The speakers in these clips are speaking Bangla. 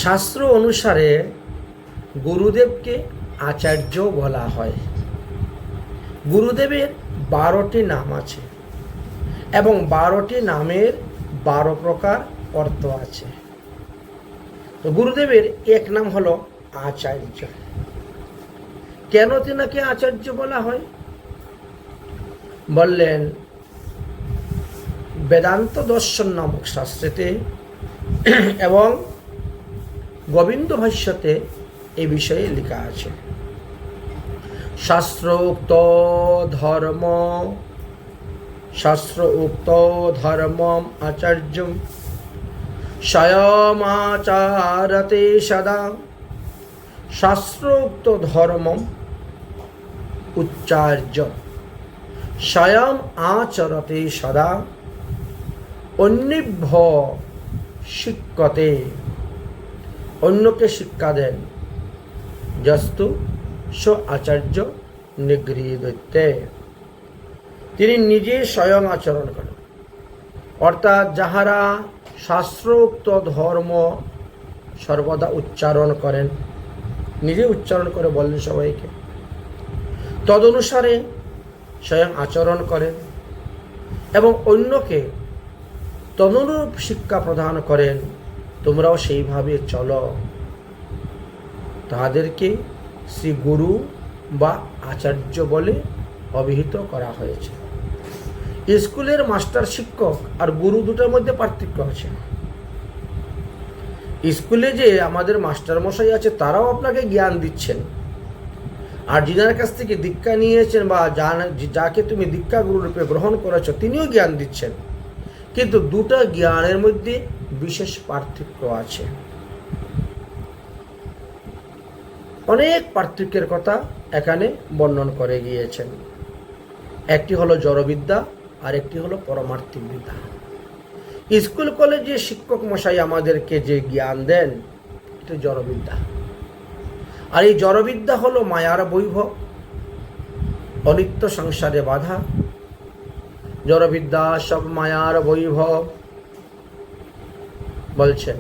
শাস্ত্র অনুসারে গুরুদেবকে আচার্য বলা হয়। গুরুদেবের 12টি নাম আছে এবং 12টি নামের 12 প্রকার অর্থ আছে। তো গুরুদেবের এক নাম হলো আচার্য। কেন তেনাকে আচার্য বলা হয়? বললেন, বেদান্ত দর্শন নামক শাস্ত্রেতে এবং গোবিন্দ ভাষ্যতে এই বিষয়ে লেখা আছে। শাস্ত্রোক্ত ধর্মম আচার্যম স্বয়মাচারতে সদা। শাস্ত্রোক্ত ধর্মম উচ্চার্য স্বয়ং আচরতে সদা অন্যেভ্য শিক্ষতে। অন্যকে শিক্ষা দেন। যস্তু স আচার্য নিগৃহীতে। তিনি নিজে স্বয়ং আচরণ করেন। অর্থাৎ যাহারা শাস্ত্রোক্ত ধর্ম সর্বদা উচ্চারণ করেন, নিজে উচ্চারণ করে বললেন সবাইকে, তদনুসারে স্বয়ং আচরণ করেন এবং অন্যকে তদনুরূপ শিক্ষা প্রদান করেন, তোমরাও সেইভাবে চলো, তাদেরকে শ্রী গুরু বা আচার্য বলে অভিহিত করা হয়েছে। স্কুলের মাস্টার শিক্ষক আর গুরু দুটোর মধ্যে পার্থক্য আছে। স্কুলে যে আমাদের মাস্টার মশাই আছে তারাও আপনাকে জ্ঞান দিচ্ছেন, আর যিনার কাছ থেকে দীক্ষা নিয়েছেন বা যাকে তুমি দীক্ষা গুরু রূপে গ্রহণ করেছ তিনিও জ্ঞান দিচ্ছেন, কিন্তু দুটো জ্ঞানের মধ্যে বিশেষ পার্থক্য আছে। অনেক পার্থক্যের কথা এখানে বর্ণন করে গিয়েছেন। একটি হলো জড়বিদ্যা আর একটি হলো পরমার্থিক বিদ্যা। স্কুল কলেজে শিক্ষক মশাই আমাদেরকে যে জ্ঞান দেন এটা জড়বিদ্যা, আর এই জড়বিদ্যা হলো মায়ার বৈভব, অনিত্য সংসারে বাধা। জড়বিদ্যা সব মায়ার বৈভব বলছেন।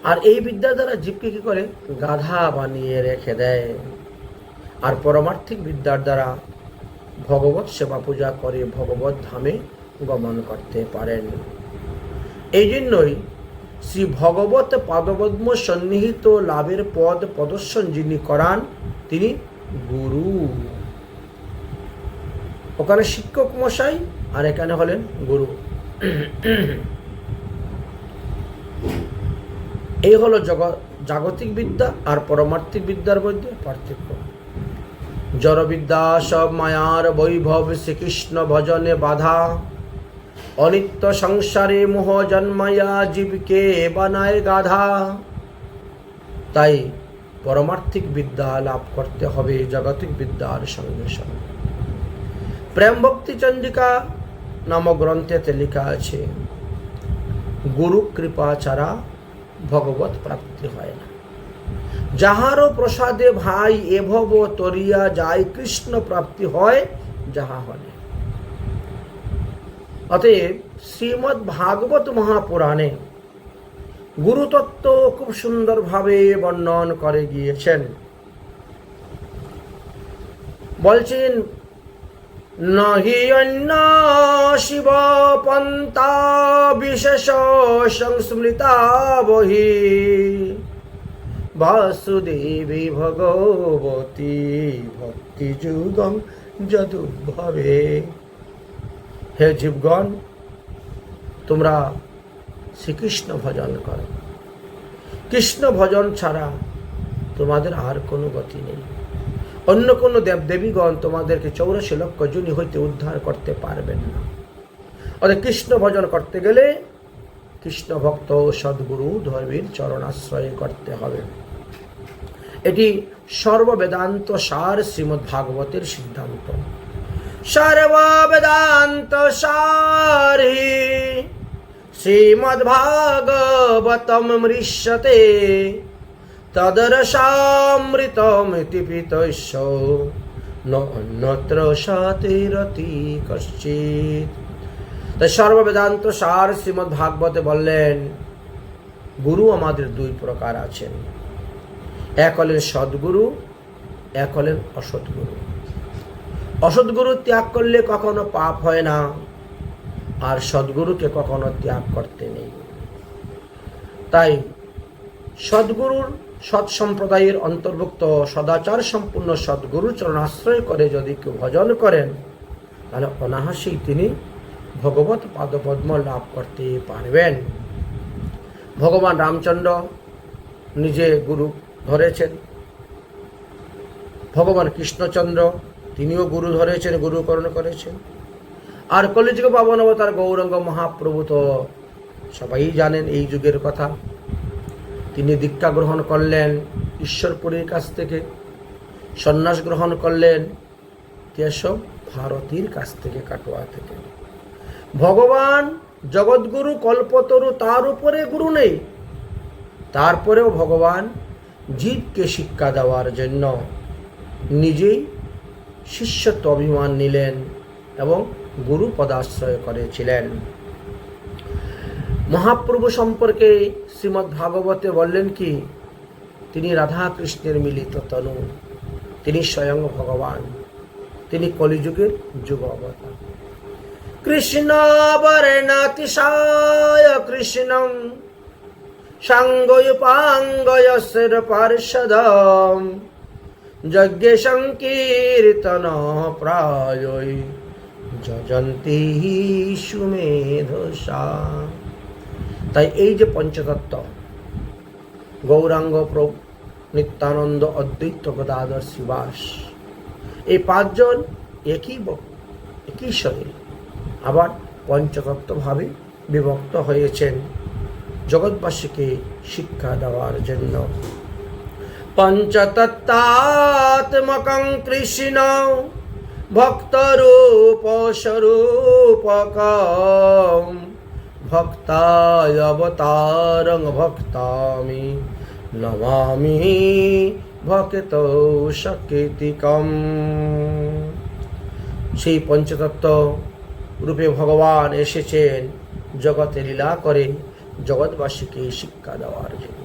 আর এই বিদ্যা দ্বারা জীবকে কি করে? গাধা বানিয়ে রেখে দেয়। আর পরমার্থিক বিদ্যার দ্বারা ভগবত সেবা পূজা করে ভগবত ধামে গমন করতে পারেন। এই জন্যই শ্রী ভগবত পাদপদ্ম সন্নিহিত লাভের পদ প্রদর্শন যিনি করান তিনি গুরু। ওখানে শিক্ষক মশাই আর এখানে হলেন গুরু। এই হলো জাগতিক বিদ্যা আর পরমার্থিক বিদ্যার মধ্যে পার্থক্য। জড়বিদ্যা সব মায়ার বৈভব, শ্রীকৃষ্ণ ভজনে বাধা, অনিত্য সংসারে মোহ জন্মায়া জীবকে বানায় গাধা। তাই পরমার্থিক বিদ্যা লাভ করতে হবে জাগতিক বিদ্যার সঙ্গে সঙ্গে। প্রেম ভক্তি চন্দ্রিকা নামক গ্রন্থেতে লেখা আছে, গুরু কৃপা ছাড়া ভগবত প্রাপ্তি হয় না। যাহারও প্রসাদে ভাই এভব তরিয়া যায়, কৃষ্ণ প্রাপ্তি হয় যাহা হলে। অতএব শ্রীমদ্ ভাগবত মহাপুরাণে গুরুতত্ত্ব খুব সুন্দরভাবে বর্ণন করে গিয়েছেন। বলছেন, নহি অন্য শিব পন্থা বিশেষ সংস্মৃতা বহি, বাসুদেবী ভগবতী ভক্তি যুগম যদুদ্ভবে। হে জীবগণ, তোমরা শ্রীকৃষ্ণ ভজন করো। কৃষ্ণ ভজন ছাড়া তোমাদের আর কোনো গতি নেই। অন্য কোনো দেবদেবীগণ তোমাদেরকে 84 লক্ষ যোনি হইতে উদ্ধার করতে পারবেন না। অর্থাৎ কৃষ্ণ ভজন করতে গেলে কৃষ্ণ ভক্ত সদ্গুরু ধর্মীর চরণাশ্রয় করতে হবে। এটি সর্ববেদান্ত সার শ্রীমদ্ ভাগবতের সিদ্ধান্ত। সর্ববেদান্ত সারি শ্রীমদ্ ভাগবতম মৃষ্যতে, তদরসামৃতমিতি পিতস্য নন্যত্র সাতিরতি কশ্চিৎ। তাই সর্ববেদান্ত সার শ্রীমদ্ ভাগবতে বললেন, গুরু আমাদের দুই প্রকার আছেন, এক হলেন সদ্গুরু, এক হলেন অসৎগুরু। অসৎগুরু ত্যাগ করলে কখনো পাপ হয় না, আর সদ্গুরুকে কখনো ত্যাগ করতে নেই। তাই সদ্গুরুর সৎ সম্প্রদায়ের অন্তর্ভুক্ত সদাচার সম্পূর্ণ সদ্গুরুর চরণাশ্রয় করে যদি কেউ ভজন করেন, তাহলে অনায়াসেই তিনি ভগবত পাদপদ্ম লাভ করতে পারবেন। ভগবান রামচন্দ্র নিজে গুরু ধরেছেন, ভগবান কৃষ্ণচন্দ্র তিনিও গুরু ধরেছেন, গুরুকরণ করেছেন। আর কলিযুগ পাবন অবতার গৌরাঙ্গ মহাপ্রভু তো সবাই জানেন এই যুগের কথা। তিনি দীক্ষা গ্রহণ করলেন ঈশ্বরপুরীর কাছ থেকে, সন্ন্যাস গ্রহণ করলেন কেশব ভারতীর কাছ থেকে, কাটোয়া থেকে। ভগবান জগৎগুরু কল্পতরু, তার উপরে গুরু নেই। তারপরেও ভগবান জীবকে শিক্ষা দেওয়ার জন্য নিজেই শিষ্যত্ব অভিমান নিলেন এবং গুরু পদাশ্রয় করেছিলেন। মহাপ্রভু সম্পর্কে শ্রীমদ্ ভাগবতে বললেন কি, তিনি রাধা কৃষ্ণের মিলিত তনু, তিনি স্বয়ং ভগবান, তিনি কলিযুগের যুগ অবতার। কৃষ্ণ বর্ণাতিশয় কৃষ্ণং সাঙ্গয়ুপাঙ্গয় শির পার্ষদম যজ্ঞে সংকীর্তন প্রায়ই যজন্তি সুমেধসা। তাই এই যে পঞ্চতত্ত্ব গৌরাঙ্গ, প্রভু নিত্যানন্দ, অদ্বৈত গদাধর, শ্রীবাস, এই পাঁচজন একই শরীর, আবার পঞ্চতত্ত্বভাবে বিভক্ত হয়েছেন জগৎবাসীকে শিক্ষা দেওয়ার জন্য। পঞ্চতত্ত্বাত্মকং কৃষ্ণ ভক্তরূপ স্বরূপকং ভক্তায় অবতারং ভক্তামি নমামি ভক্তৌ সকীর্তিকম। সেই পঞ্চতত্ত্ব রূপে ভগবান এসেছেন জগতে লীলা করে জগৎবাসীকে শিক্ষা দেওয়ার জন্য।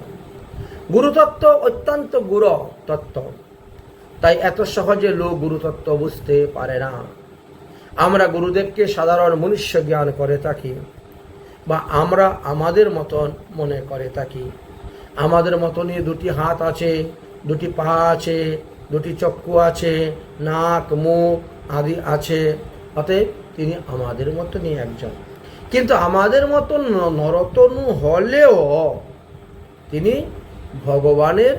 গুরুতত্ত্ব অত্যন্ত গুরু তত্ত্ব, তাই এত সহজে লোক গুরুতত্ত্ব বুঝতে পারে না। আমরা গুরুদেবকে সাধারণ মনুষ্য জ্ঞান করে থাকি, বা আমরা আমাদের মতন মনে করে থাকি। আমাদের মতনই দুটি হাত আছে, দুটি পা আছে, দুটি চক্ষু আছে, নাক মুখ আদি আছে, অতএব তিনি আমাদের মতনই একজন। কিন্তু আমাদের মতন নরতনু হলেও তিনি ভগবানের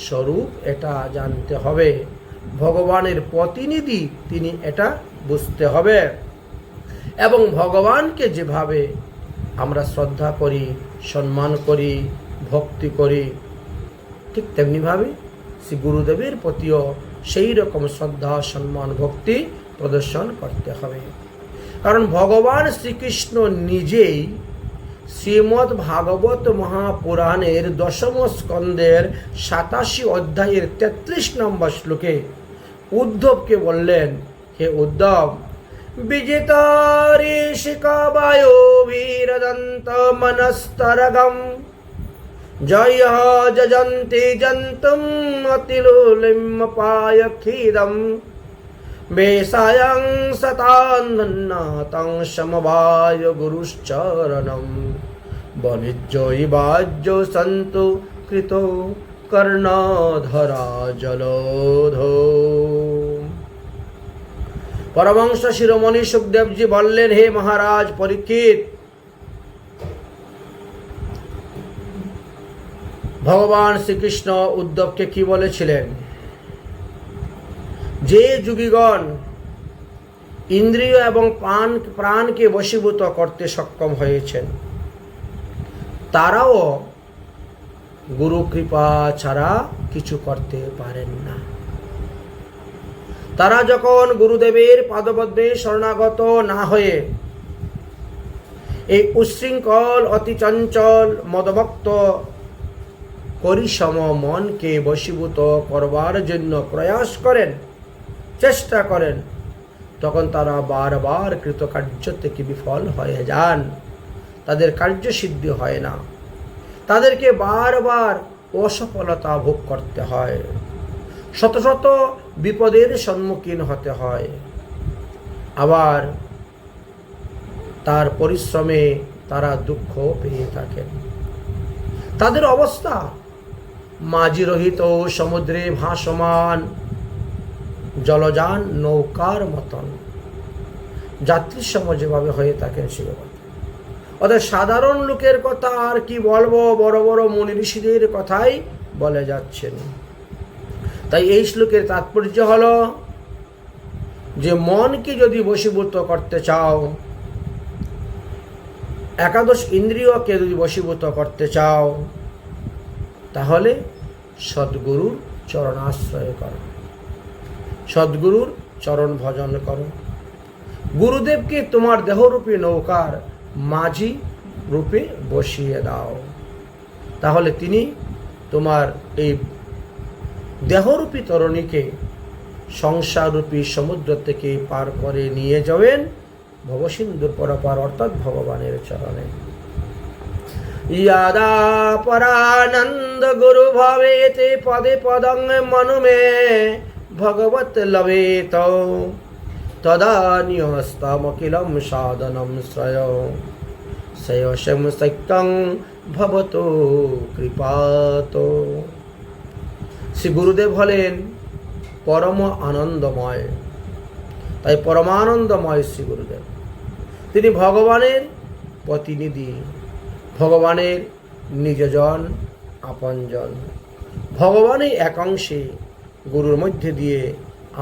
স্বরূপ, এটা জানতে হবে। ভগবানের প্রতিনিধি তিনি, এটা বুঝতে হবে। এবং ভগবানকে যেভাবে আমরা শ্রদ্ধা করি, সম্মান করি, ভক্তি করি, ঠিক তেমনিভাবে শ্রী গুরুদেবের প্রতিও সেই রকম শ্রদ্ধা, সম্মান, ভক্তি প্রদর্শন করতে হবে। কারণ ভগবান শ্রীকৃষ্ণ নিজেই শ্রীমদ্ ভাগবত মহাপুরাণের 10ম স্কন্ধের 87 অধ্যায়ের 33 নম্বর শ্লোকে উদ্ধবকে বললেন, হে উদ্ধব, বিজিতারিষিকাবায়ো বীরদন্ত মনস্তরগম জয় যজন্তি জন্তুম অতিলোলিম্পায় খিদম বেসায়ং সতান্নাতং সমবায় গুরুশ্চরণম বলিজ্জয়ী বাজ্য সন্তু কৃত কর্ণধরা জলোধো। পরমহংস শিরোমণি সুখদেবজি বললেন, হে মহারাজ পরীক্ষিত, ভগবান শ্রীকৃষ্ণ উদ্ধবকে কি বলেছিলেন? যে যোগীগণ ইন্দ্রিয় এবং প্রাণকে বশীভূত করতে সক্ষম হয়েছেন, তারাও গুরু কৃপা ছাড়া কিছু করতে পারেন না। তারা যখন গুরুদেবের পাদপদ্মে শরণাগত না হয়ে এই উচ্ছৃঙ্খল, অতি চঞ্চল, মদভক্ত পরিসম মনকে বশীভূত করবার জন্য প্রয়াস করেন, চেষ্টা করেন, তখন তারা বারবার কৃতকার্য থেকে বিফল হয়ে যান, তাদের কার্যসিদ্ধি হয় না। তাদেরকে বারবার অসফলতা ভোগ করতে হয়, শত শত বিপদের সম্মুখীন হতে হয়, আবার তার পরিশ্রমে তারা দুঃখ পেয়ে থাকেন। তাদের অবস্থা মাঝিরহিত সমুদ্রে ভাসমান জলযান নৌকার মতন যাত্রীর সময় যেভাবে হয়ে থাকেন সেভাবে। অর্থাৎ সাধারণ লোকের কথা আর কি বলবো, বড় বড় মুনি ঋষিদের কথাই বলে যাচ্ছেন। তাই এই শ্লোকের তাৎপর্য হলো যে মনকে যদি বশীভূত করতে চাও, একাদশ ইন্দ্রিয়কে যদি বশীভূত করতে চাও, তাহলে সদ্গুরুর চরণাশ্রয় করো, সদ্গুরুর চরণ ভজন করো। গুরুদেবকে তোমার দেহরূপী নৌকার মাঝি রূপে বসিয়ে দাও, তাহলে তিনি তোমার এই দেহরূপী তরণীকে সংসাররূপী সমুদ্র থেকে পার করে নিয়ে যাবেন ভবসিন্ধুর পরপার, অর্থাৎ ভগবানের চরণে। ইয়াদা পরানন্দ গুরু ভবেতে পদে পদং মনুমে ভগবত লবেত তদা নিয়স্তমকিলম সাধনম শ্রয় শ্রেয়সম সত্যং ভবতো কৃপাত। শ্রী গুরুদেব হলেন পরম আনন্দময়, তাই পরমানন্দময় শ্রী গুরুদেব। তিনি ভগবানের প্রতিনিধি, ভগবানের নিজজন আপনজন। ভগবানের একাংশে গুরুর মধ্যে দিয়ে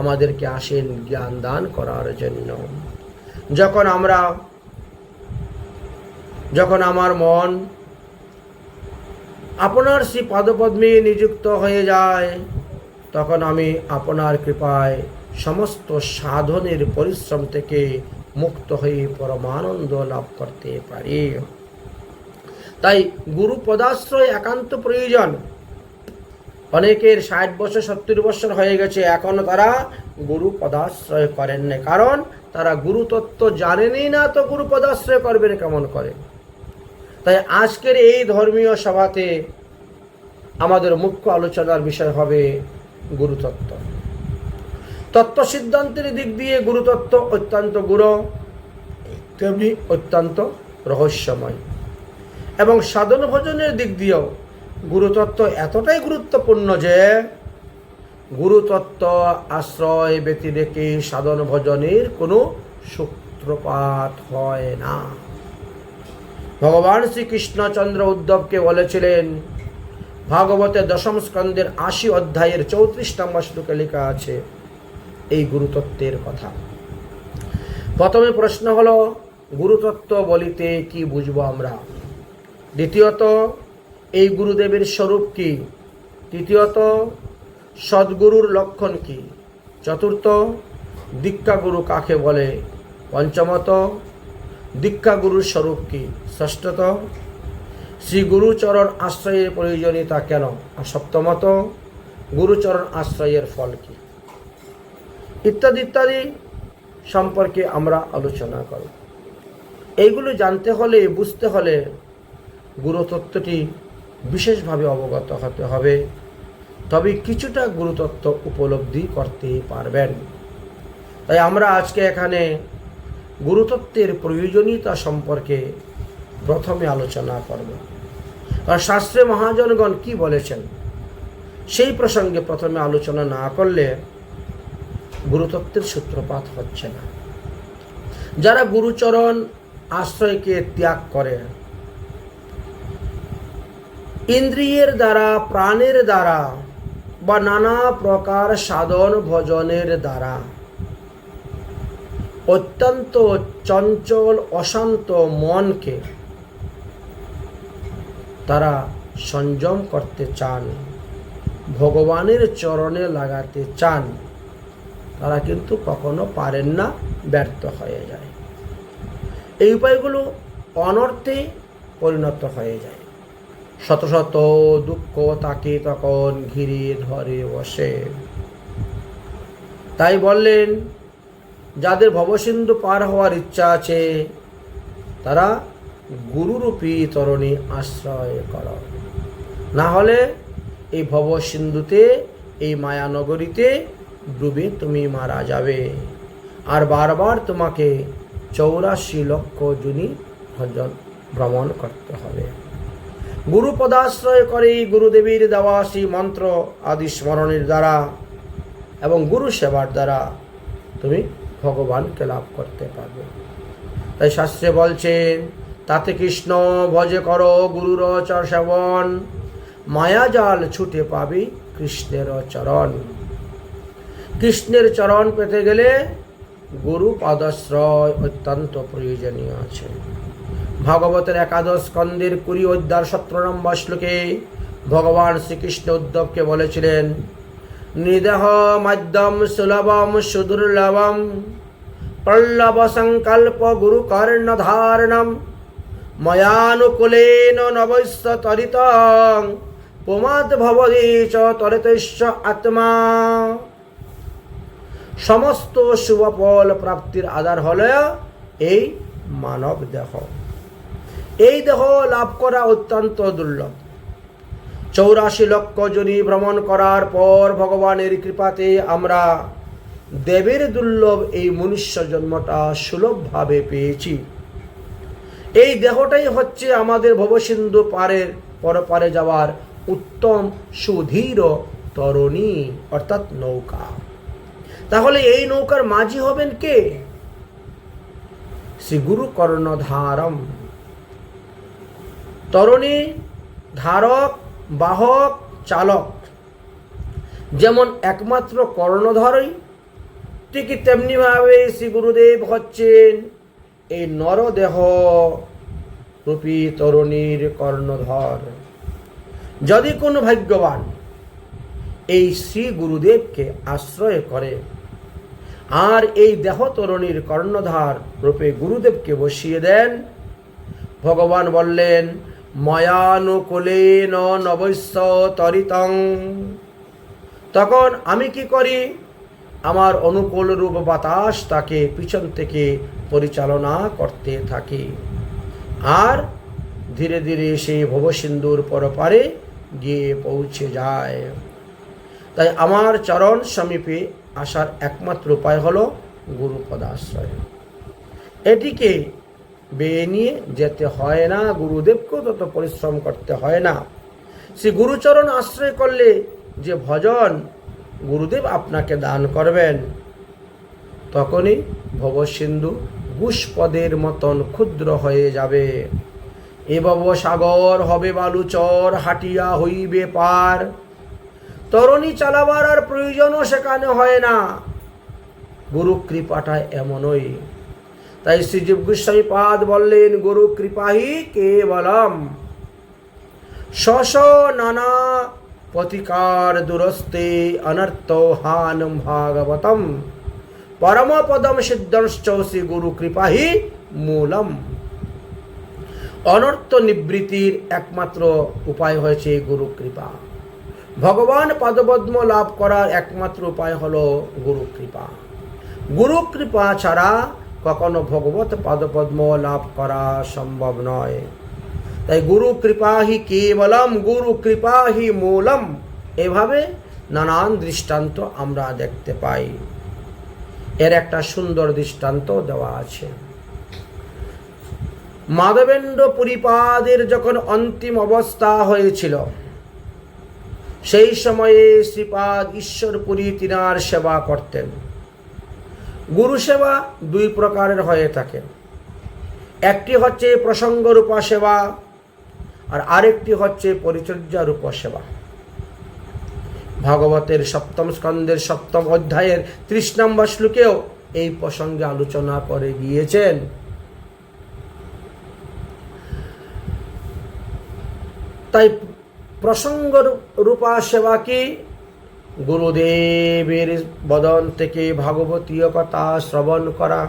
আমাদেরকে আসেন জ্ঞান দান করার জন্য। যখন আমার মন আপনার শ্রী পদপদ্মে নিযুক্ত হয়ে যায়, তখন আমি আপনার কৃপায় সমস্ত সাধনের পরিশ্রম থেকে মুক্ত হয়ে পরমানন্দ লাভ করতে পারি। তাই গুরু পদাশ্রয় একান্ত প্রয়োজন। অনেকের 60 বছর 70 বছর হয়ে গেছে, এখনো তারা গুরু পদাশ্রয় করেন না, কারণ তারা গুরু তত্ত্ব জানেনই না, তো গুরু পদাশ্রয় করবেন কেমন করে। তাই আজকের এই ধর্মীয় সভাতে আমাদের মুখ্য আলোচনার বিষয় হবে গুরুতত্ত্ব। তত্ত্ব সিদ্ধান্তের দিক দিয়ে গুরুতত্ত্ব অত্যন্ত গুরু, তেমনি অত্যন্ত রহস্যময়, এবং সাধন ভজনের দিক দিয়েও গুরুতত্ত্ব এতটাই গুরুত্বপূর্ণ যে গুরুতত্ত্ব আশ্রয় ব্যতি রেখে সাধন ভজনের কোনো সূত্রপাত হয় না। ভগবান শ্রীকৃষ্ণচন্দ্র উদ্ধবকে বলেছিলেন, ভাগবতের 10ম স্কন্ধের 80 অধ্যায়ের 34 নম্বর শ্লোকে লেখা আছে এই গুরুতত্ত্বের কথা। প্রথমে প্রশ্ন হলো, গুরুতত্ত্ব বলিতে কি বুঝবো আমরা? দ্বিতীয়ত, এই গুরুদেবের স্বরূপ কি? তৃতীয়ত, সদ্গুরুর লক্ষণ কি? চতুর্থ, দীক্ষা গুরু কাকে বলে? পঞ্চমত, দীক্ষা গুরুর স্বরূপ কি? ষষ্ঠত, শ্রী গুরুচরণ আশ্রয়ের প্রয়োজনীয়তা কেন? আর সপ্তমত, গুরুচরণ আশ্রয়ের ফল কি? ইত্যাদি ইত্যাদি সম্পর্কে আমরা আলোচনা করব। এইগুলো জানতে হলে, বুঝতে হলে গুরুতত্ত্বটি বিশেষভাবে অবগত হতে হবে, তবে কিছুটা গুরুতত্ত্ব উপলব্ধি করতে পারবেন। তাই আমরা আজকে এখানে গুরুতত্ত্বের প্রয়োজনীয়তা সম্পর্কে প্রথমে আলোচনা করব। আর শাস্ত্রে মহাজনগণ কি বলেছেন সেই প্রসঙ্গে প্রথমে আলোচনা না করলে গুরুতত্ত্বের সূত্রপাত হচ্ছে না। যারা গুরুচরণ আশ্রয়কে ত্যাগ করে, ইন্দ্রিয়ের দ্বারা, প্রাণের দ্বারা বা নানা প্রকার সাধন ভজনের দ্বারা অত্যন্ত চঞ্চল অশান্ত মনকে তারা সংযম করতে চান, ভগবানের চরণে লাগাতে চান, তারা কিন্তু কখনো পারেন না, ব্যর্থ হয়ে যায়। এই উপায়গুলো অনর্থে পরিণত হয়ে যায়। শত শত দুঃখ তাকে তখন ঘিরে ধরে বসে। তাই বললেন, যাদের ভবসিন্ধু পার হওয়ার ইচ্ছা আছে তারা গুরুরূপী তরণী আশ্রয় করো। না হলে এই ভব সিন্ধুতে, এই মায়ানগরীতে ডুবে তুমি মারা যাবে, আর বারবার তোমাকে 84 লক্ষ যোনি ভ্রমণ করতে হবে। গুরু পদাশ্রয় করে গুরুদেবীর দেওয়া সেই মন্ত্র আদি স্মরণের দ্বারা এবং গুরু সেবার দ্বারা তুমি ভগবানকে লাভ করতে পারবে। তাই শাস্ত্রে বলছেন, তাতে কৃষ্ণ ভজে করো গুরুর সেবন, মায়াজাল ছুটে পাবি কৃষ্ণের চরণ। কৃষ্ণের চরণ পেতে গেলে গুরু পদাশ্রয় অত্যন্ত প্রয়োজনীয় আছে। ভাগবতের 11 স্কন্দের 20 অধ্যায় 17 নম্বর শ্লোকে ভগবান শ্রীকৃষ্ণ উদ্ধবকে বলেছিলেন, নিদেহ মধ্যম সুলভম সুদুর্লভম পল্লব সংকল্প গুরু কর্ণ ধারণম ময়ানুকূলেন নবৈশ্য তরিতং পুমাদ ভবদীচ তরিতৈশ্চ আত্মা। সমস্ত শুভফল প্রাপ্তির আধার হলো এই মানব দেহ। এই দেহ লাভ করা অত্যন্ত দুর্লভ। 84 লক্ষ যোনি ভ্রমণ করার পর ভগবানের কৃপাতে আমরা দেবের দুর্লভ এই মনুষ্য জন্মটা সুলভভাবে পেয়েছি। এই দেহটাই হচ্ছে আমাদের ভবসিন্ধু পারের পরপারে যাওয়ার উত্তম সুধীর তরণী অর্থাৎ নৌকা। তাহলে এই নৌকার মাঝি হবেন কে? শ্রী গুরু কর্ণধারম। তরণী ধারক, বাহক, চালক যেমন একমাত্র কর্ণধারই, ঠিক তেমনি ভাবে শ্রী গুরুদেব হচ্ছেন এই নরদেহ রূপী তরণীর কর্ণধর। যদি কোনো ভাগ্যবান এই শ্রী গুরুদেবকে আশ্রয় করে আর এই দেহ তরণীর কর্ণধার রূপে গুরুদেবকে বসিয়ে দেন, ভগবান বললেন, ময়ানুকূলেন নবৈশ্য তরিতং। তখন আমি কি করি? আমার অনুকূল রূপ বাতাস তাকে পিছন থেকে পরিচালনা করতে থাকি, আর ধীরে ধীরে সেই ভবসিন্ধুর পরপারে গিয়ে পৌঁছে যায়। তাই আমার চরণ সমীপে আসার একমাত্র উপায় হলো গুরু পদাশ্রয়। এটিকে বেয়ে নিয়ে যেতে হয় না, গুরুদেবকেও তত পরিশ্রম করতে হয় না। সে গুরুচরণ আশ্রয় করলে যে ভজন গুরুদেব আপনাকে দান করবেন, তখনই ভবসিন্ধু গুষ্পদের মতন ক্ষুদ্র হয়ে যাবে। এ ভব সাগর হবে বালুচর, হাটিয়া হইবে পার। তরণী চালাবার আর প্রয়োজনও সেখানে হয় না। গুরু কৃপাটা এমনই। তাই শ্রীজীব গোস্বামী পাদ বললেন, গুরু কৃপাহি কেবলম শশ নানা প্রতিকার দুরস্তে অনর্থ হানম ভাগবতম পরম পদম সিদ্ধশ্চ শ্রী গুরু কৃপাহি মূলম। অনর্থ নিবৃত্তির একমাত্র উপায় হয়েছে গুরু কৃপা। ভগবান পদপদ্ম লাভ করার একমাত্র উপায় হলো গুরু কৃপা। গুরু কৃপা ছাড়া কখনো ভগবত পদপদ্ম লাভ করা সম্ভব নয়। তাই গুরু কৃপাহি কেবলম, গুরু কৃপাহি মূলম, এভাবে নানান দৃষ্টান্ত আমরা দেখতে পাই। এর একটা সুন্দর দৃষ্টান্ত দেওয়া আছে। মাধবেন্দ্র পুরীপাদের যখন অন্তিম অবস্থা হয়েছিল, সেই সময়ে শ্রীপাদ ঈশ্বরপুরী তিনার সেবা করতেন। গুরু সেবা 2 প্রকারের হয়ে থাকে। একটি হচ্ছে প্রসঙ্গরূপা সেবা, আর আরেকটি হচ্ছে পরিচর্যারূপ সেবা। ভাগবতের 7ম স্কন্দের 7ম অধ্যায়ের 30 নম্বর শ্লোকেও এই প্রসঙ্গে আলোচনা করে গিয়েছেন। তাই প্রসঙ্গ রূপা সেবা কি? গুরুদেবের বদন থেকে ভাগবতীয় কথা শ্রবণ করা,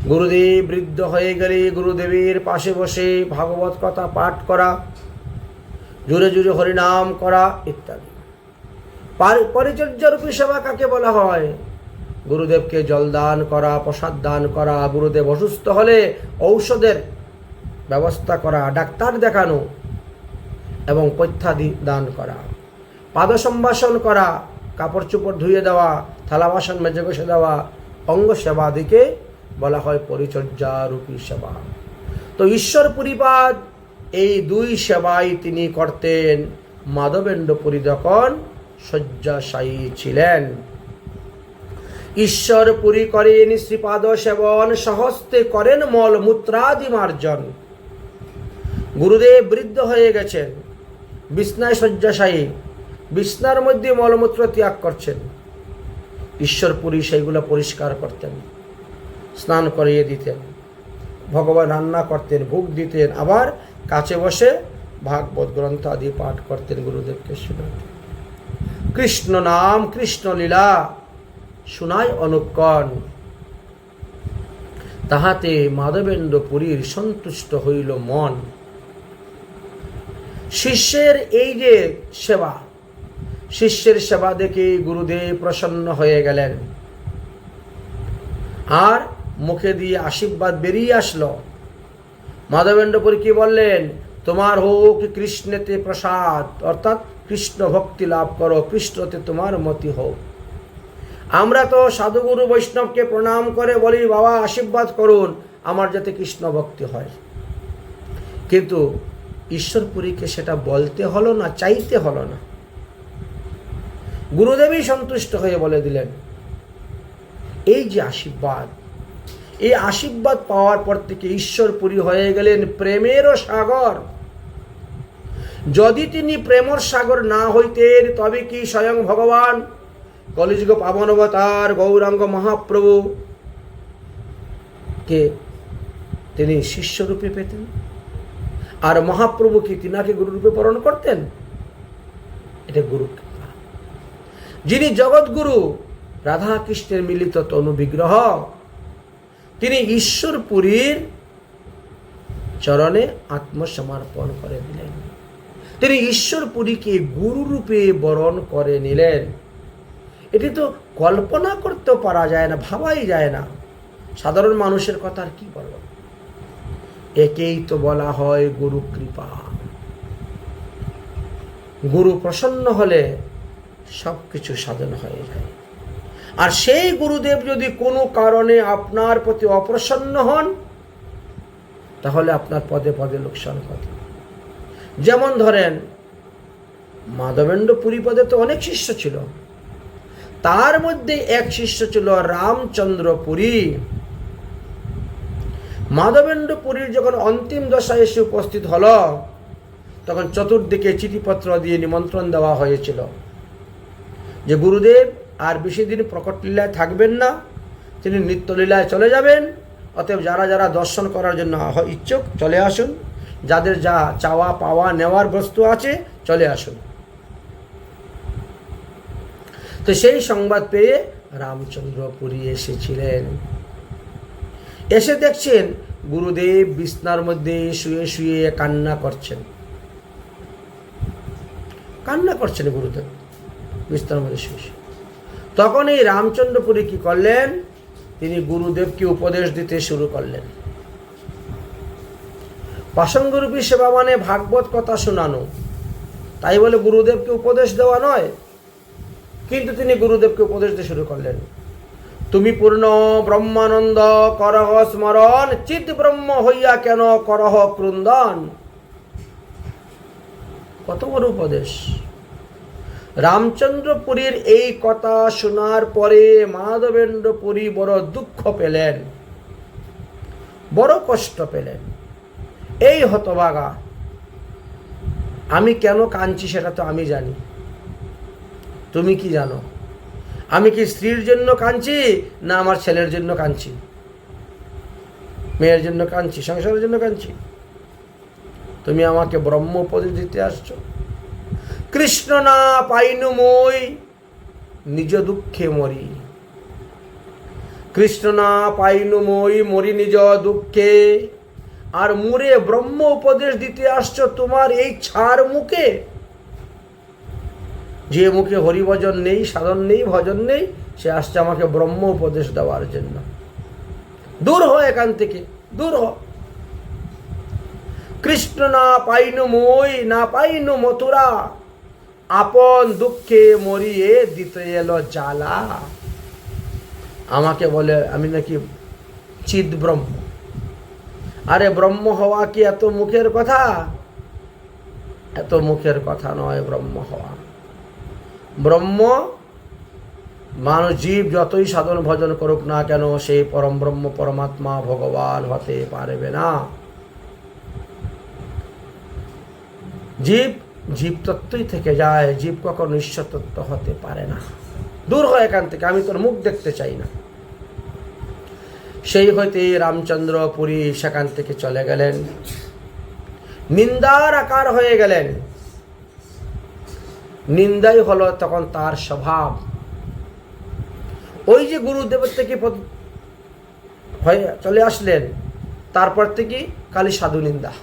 গুরুদেব বৃদ্ধ হয়ে গেলে গুরুদেবের পাশে বসে ভাগবত কথা পাঠ করা, জুড়ে জুড়ে হরিনাম করা ইত্যাদি। পরিচর্যারূপী সেবা কাকে বলা হয়? গুরুদেবকে জল দান করা, প্রসাদ দান করা, গুরুদেব অসুস্থ হলে ঔষধের ব্যবস্থা করা, ডাক্তার দেখানো, এবং পথ্যাদি দান করা, পাদ সম্ভাষণ করা, কাপড় চোপড় ধুয়ে দেওয়া, থালা বাসন মেজে ঘষে দেওয়া, অঙ্গ সেবাদিকে বলা হয় পরিচর্যারূপী সেবা। তো ঈশ্বর পুরীপাদ এই দুই সেবাই তিনি করতেন মাধবেন্দ্র পুরী যখন শয্যাশায়ী ছিলেন। ঈশ্বর পুরী করেন শ্রীপাদ সেবন, সহস্তে করেন মল মূত্রাদি মার্জন। গুরুদেব বৃদ্ধ হয়ে গেছেন, বিছনায় শয্যাশায়ী, বিছনার মধ্যে মলমূত্র ত্যাগ করছেন। ঈশ্বর পুরী সেইগুলো পরিষ্কার করতেন, স্নান করিয়ে দিতেন, ভগবান রান্না করতেন, ভোগ দিতেন, আবার কাছে বসে ভাগবত গ্রন্থ আদি পাঠ করতেন, গুরুদেবকে শোনাতেন। কৃষ্ণ নাম কৃষ্ণ লীলা শুনায় অনুক্ষণ, তাহাতে মাধবেন্দ্র পুরীর সন্তুষ্ট হইল মন। শিষ্যের এই যে সেবা, শিষ্যের সেবা দেখে গুরুদেব প্রসন্ন হয়ে গেলেন, আর মুখে দিয়ে আশীর্বাদ বেরিয়ে আসলো। মাধবেন্দ্র পুরী কি বললেন? তোমার হোক কৃষ্ণেতে প্রসাদ, অর্থাৎ কৃষ্ণ ভক্তি লাভ করো, কৃষ্ণতে তোমার মতি হোক। আমরা তো সাধুগুরু বৈষ্ণবকে প্রণাম করে বলি, বাবা আশীর্বাদ করুন আমার যাতে কৃষ্ণ ভক্তি হয়। কিন্তু ঈশ্বর পুরীকে সেটা বলতে হলো না, চাইতে হলো না, গুরুদেবই সন্তুষ্ট হয়ে বলে দিলেন। এই যে আশীর্বাদ, এই আশীর্বাদ পাওয়ার পর থেকে ঈশ্বর পুরী হয়ে গেলেন প্রেমেরও সাগর। যদি তিনি প্রেমর সাগর না হইতেন তবে কি স্বয়ং ভগবান কলিযুগ পাবন অবতার গৌরাঙ্গ মহাপ্রভু কে তিনি শিষ্যরূপে পেতেন, আর মহাপ্রভু কি তিনাকে গুরুরূপে বরণ করতেন? এটা গুরু কৃপা। যিনি জগৎগুরু রাধা কৃষ্ণের মিলিত তনু বিগ্রহ, তিনি ঈশ্বর পুরীর চরণে আত্মসমর্পণ করে দিলেন। তিনি ঈশ্বর পুরীকে গুরুরূপে বরণ করে নিলেন। এটি তো কল্পনা করতেও পারা যায় না, ভাবাই যায় না। সাধারণ মানুষের কথা আর কি বলব, একেই তো বলা হয় গুরু কৃপা। গুরু প্রসন্ন হলে সবকিছু সাধন হয়ে যায়। আর সেই গুরুদেব যদি কোনো কারণে আপনার প্রতি অপ্রসন্ন হন, তাহলে আপনার পদে পদে লোকসান ঘটে। যেমন ধরেন, মাধবেন্দ্র পুরী পদে তো অনেক শিষ্য ছিল, তার মধ্যে এক শিষ্য ছিল রামচন্দ্র পুরী। মাধবেন্দ্র পুরীর যখন অন্তিম দশায় এসে উপস্থিত হল, তখন চতুর্দিকে চিঠিপত্র দিয়ে নিমন্ত্রণ দেওয়া হয়েছিল যে গুরুদেব আর বেশি দিন প্রকট লীলায় থাকবেন না, তিনি নিত্যলীলায় চলে যাবেন। অতএব যারা যারা দর্শন করার জন্য ইচ্ছুক চলে আসুন, যাদের যা চাওয়া পাওয়া নেওয়ার বস্তু আছে চলে আসুন। তো সেই সংবাদ পেয়ে রামচন্দ্র পুরী এসেছিলেন। এসে দেখছেন গুরুদেব বিছনার মধ্যে শুয়ে শুয়ে কান্না করছেন। গুরুদেব বিছনার মধ্যে শুয়ে শুয়ে। তখন এই রামচন্দ্র পুরী কি করলেন? তিনি গুরুদেবকে উপদেশ দিতে শুরু করলেন। পাশঙ্গরূপী সেবা মানে ভাগবত কথা শোনানো, তাই বলে গুরুদেবকে উপদেশ দেওয়া নয়। কিন্তু তিনি গুরুদেবকে উপদেশ দিতে শুরু করলেন। তুমি পূর্ণ ব্রহ্মানন্দ করহ স্মরণ, চিৎ ব্রহ্ম হইয়া কেন করহ ক্রন্দন। কত বড় উপদেশ! রামচন্দ্র পুরীর এই কথা শোনার পরে মাধবেন্দ্র পুরী বড় দুঃখ পেলেন, বড় কষ্ট পেলেন। এই হতভাগা, আমি কেন কাঁদছি সেটা তো আমি জানি, তুমি কি জানো? আমি কি স্ত্রীর জন্য কাঁদছি, না আমার ছেলের জন্য কাঁদছি, মেয়ের জন্য কাঁদছি, সংসারের জন্য কাঁদছি? তুমি আমাকে ব্রহ্ম উপদেশ দিতে আসছো। কৃষ্ণ না পাইনু মই নিজ দুঃখে মরি, কৃষ্ণ না পাইনু মই মরি নিজ দুঃখে, আর মুরে ব্রহ্ম উপদেশ দিতে আসছো তোমার এই ছাড় মুখে। যে মুখে হরিভজন নেই, সাধন নেই, ভজন নেই, সে আসছে আমাকে ব্রহ্ম উপদেশ দেওয়ার জন্য। দূর হ এখান থেকে, দূর হ। কৃষ্ণ না পাইনু মই, না পাইনু মথুরা, আপন দুঃখে মরিয়ে দিতে এলো জ্বালা। আমাকে বলে আমি নাকি চিদ ব্রহ্ম। আরে ব্রহ্ম হওয়া কি এত মুখের কথা? এত মুখের কথা নয় ব্রহ্ম হওয়া। ব্রহ্ম মানুষ জীব যতই সাধন ভজন করুক না কেন, সেই পরম ব্রহ্ম পরমাত্মা ভগবান হতে পারবে না। জীব জীব তত্ত্বই থেকে যায়, জীব কখনো ঈশ্বর তত্ত্ব হতে পারে না। দূর হয় এখান থেকে, আমি তোর মুখ দেখতে চাই না। সেই হইতে রামচন্দ্র পুরী সেখান থেকে চলে গেলেন, নিন্দার আকার হয়ে গেলেন। নিন্দাই হলো তখন তার স্বভাব। ওই যে গুরুদেবের থেকে হয়ে চলে আসলেন, তারপর থেকে খালি সাধু নিন্দা।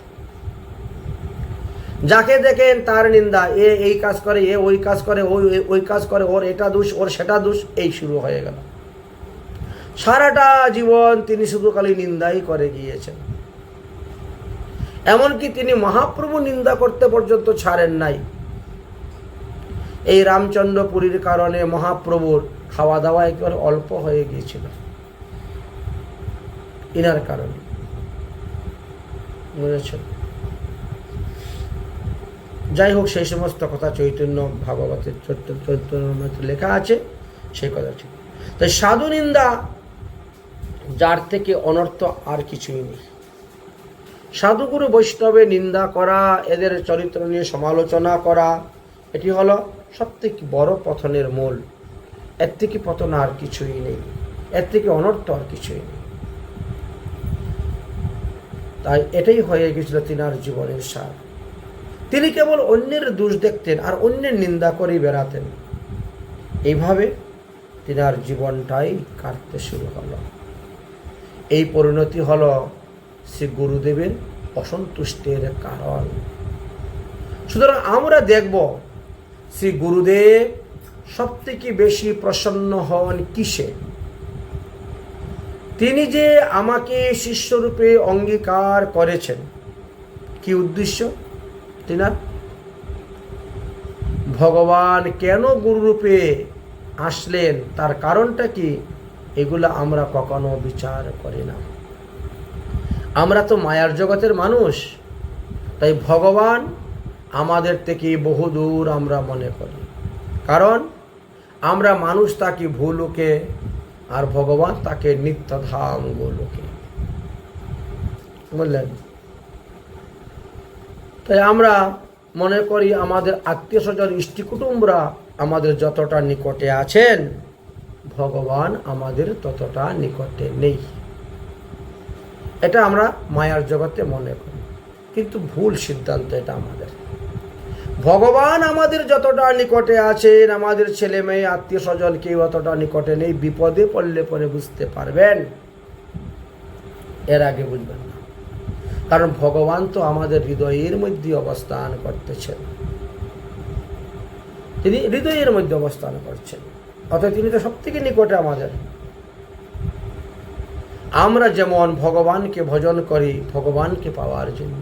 যাকে দেখেন তার নিন্দা, এ এই কাজ করে, এ ওই কাজ করে, ওই কাজ করে, ওর এটা দোষ, ওর সেটা দোষ, এই শুরু হয়ে গেল। সারাটা জীবন তিনি শুধু খালি নিন্দাই করে গিয়েছেন। এমনকি তিনি মহাপ্রভু নিন্দা করতে পর্যন্ত ছাড়েন নাই। এই রামচন্দ্র পুরীর কারণে মহাপ্রভুর খাওয়া দাওয়া একেবারে অল্প হয়ে গিয়েছিল, ইনার কারণে। বুঝেছেন? যাই হোক, সেই সমস্ত কথা চৈতন্য ভাগবতের চৈতন্য লেখা আছে, সেই কথা ছিল। তাই সাধু নিন্দা, যার থেকে অনর্থ আর কিছুই নেই। সাধুগুরু বৈষ্ণবে নিন্দা করা, এদের চরিত্র নিয়ে সমালোচনা করা, এটি হলো সবথেকে বড় পতনের মূল। এর থেকে পতন আর কিছুই নেই, এর থেকে অনর্থ আর কিছুই নেই। তাই এটাই হয়ে গেছিল তিনার জীবনের সার। তিনি কেবল অন্যের দোষ দেখতেন আর অন্যের নিন্দা করেই বেড়াতেন। এইভাবে তিনার জীবনটাই কাটতে শুরু হলো। এই পরিণতি হলো শ্রী গুরুদেবের অসন্তুষ্টের কারণ। সুতরাং আমরা দেখব শ্রী গুরুদেব সবথেকে বেশি প্রসন্ন হন কিসে? তিনি যে আমাকে শিষ্যরূপে অঙ্গীকার করেছেন, কি উদ্দেশ্য তিনার? ভগবান কেন গুরুরূপে আসলেন, তার কারণটা কি, এগুলো আমরা কখনো বিচার করি না। আমরা তো মায়ার জগতের মানুষ, তাই ভগবান আমাদের থেকে বহুদূর আমরা মনে করি। কারণ আমরা মানুষ তাকে ভূলোকে, আর ভগবান তাকে নিত্যধাম গোলোকে। বুঝলেন? তাই আমরা মনে করি আমাদের আত্মীয় স্বজন ইষ্টি কুটুম্বরা আমাদের যতটা নিকটে আছেন, ভগবান আমাদের ততটা নিকটে নেই। এটা আমরা মায়ার জগতে মনে করি, কিন্তু ভুল সিদ্ধান্ত এটা আমাদের। ভগবান আমাদের যতটা নিকটে আছেন, আমাদের ছেলে মেয়ে আত্মীয় স্বজন কেউ অতটা নিকটে নেই। বিপদে পড়লে পরে বুঝতে পারবেন, এর আগে বুঝবেন না। কারণ ভগবান তো আমাদের হৃদয়ের মধ্যে অবস্থান করতেছেন, তিনি হৃদয়ের মধ্যে অবস্থান করছেন, অর্থাৎ তিনি তো সব থেকে নিকটে আমাদের। আমরা যেমন ভগবানকে ভজন করি ভগবানকে পাওয়ার জন্য,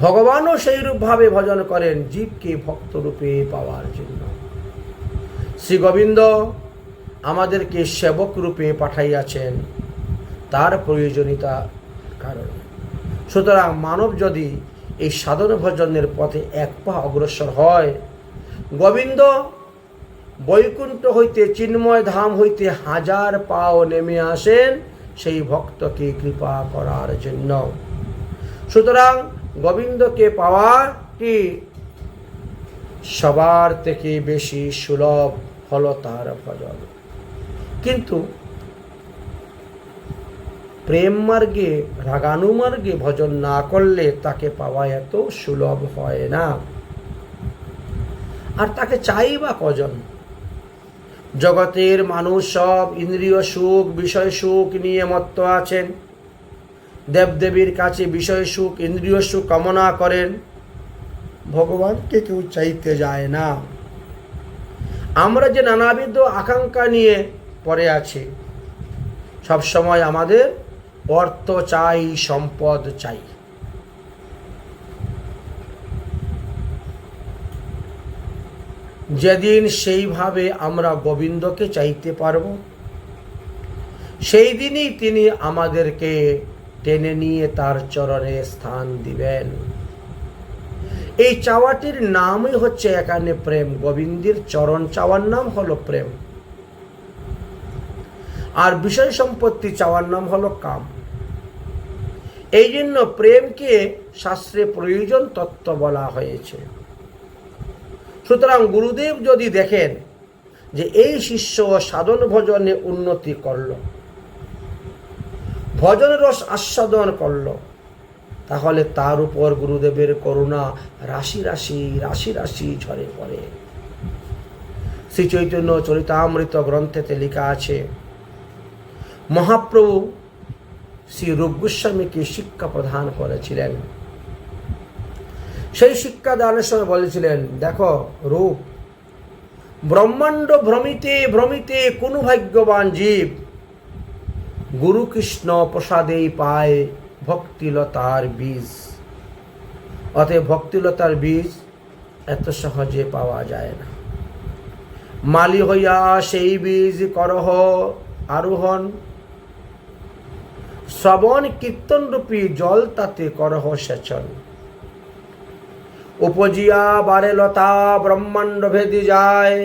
ভগবানও সেই রূপভাবে ভজন করেন জীবকে ভক্তরূপে পাওয়ার জন্য। শ্রী গোবিন্দ আমাদেরকে সেবক রূপে পাঠাইয়াছেন তার প্রয়োজনীয়তা কারণে। সুতরাং মানব যদি এই সাধন ভজনের পথে এক পা অগ্রসর হয়, গোবিন্দ বৈকুণ্ঠ হইতে, চিন্ময় ধাম হইতে হাজার পাও নেমে আসেন সেই ভক্তকে কৃপা করার জন্য। সুতরাং গোবিন্দকে পাওয়া কি সবার থেকে বেশি সুলভ হলো তার ভজন। কিন্তু প্রেম মার্গে, রাগানুমার্গে ভজন না করলে তাকে পাওয়া এত সুলভ হয় না। আর তাকে চাই বা কজন? জগতের মানুষ সব ইন্দ্রিয় সুখ, বিষয় সুখ নিয়ে মত্ত আছেন। দেবদেবীর কাছে বিষয় সুখ, ইন্দ্রিয় সুখ কামনা করেন, ভগবানকে কেউ চাইতে যায় না। আমরা যে নানাবিধ আকাঙ্ক্ষা নিয়ে পড়ে আছি, সব সময় আমাদের অর্থ চাই, সম্পদ চাই। যেদিন সেইভাবে আমরা গোবিন্দকে চাইতে পারব, সেই দিনই তিনি আমাদেরকে টেনে নিয়ে তার চরণে স্থান দিবেন। এই চাওয়াটির নামই হচ্ছে এখানে প্রেম। গোবিন্দের চরণ চাওয়ার নাম হলো প্রেম, আর বিষয় সম্পত্তি চাওয়ার নাম হলো কাম। এই জন্য প্রেমকে শাস্ত্রে প্রয়োজন তত্ত্ব বলা হয়েছে। সুতরাং গুরুদেব যদি দেখেন যে এই শিষ্য সাধন ভজনে উন্নতি করল, ভজন রস আস্বাদন করল, তাহলে তার উপর গুরুদেবের করুণা রাশি রাশি রাশি রাশি ঝরে পড়ে। শ্রী চৈতন্য চরিতামৃত গ্রন্থেতে লেখা আছে, মহাপ্রভু শ্রী রূপ গোস্বামীকে শিক্ষা প্রদান করেছিলেন। সেই শিক্ষা দানের সময় বলেছিলেন, দেখো রূপ, ব্রহ্মাণ্ড ভ্রমিতে ভ্রমিতে কোন ভাগ্যবান জীব গুরু কৃষ্ণ প্রসাদেই পায় ভক্তিলতার বীজ। অতএব ভক্তিলতার বীজ এত সহজে পাওয়া যায় না। মালি হইয়া সেই বীজ করহ আরোহণ, শ্রবণ কীর্তন রূপী জল তাতে করহ সেচন। উপজিয়া বারে লতা ব্রহ্মাণ্ড ভেদি যায়,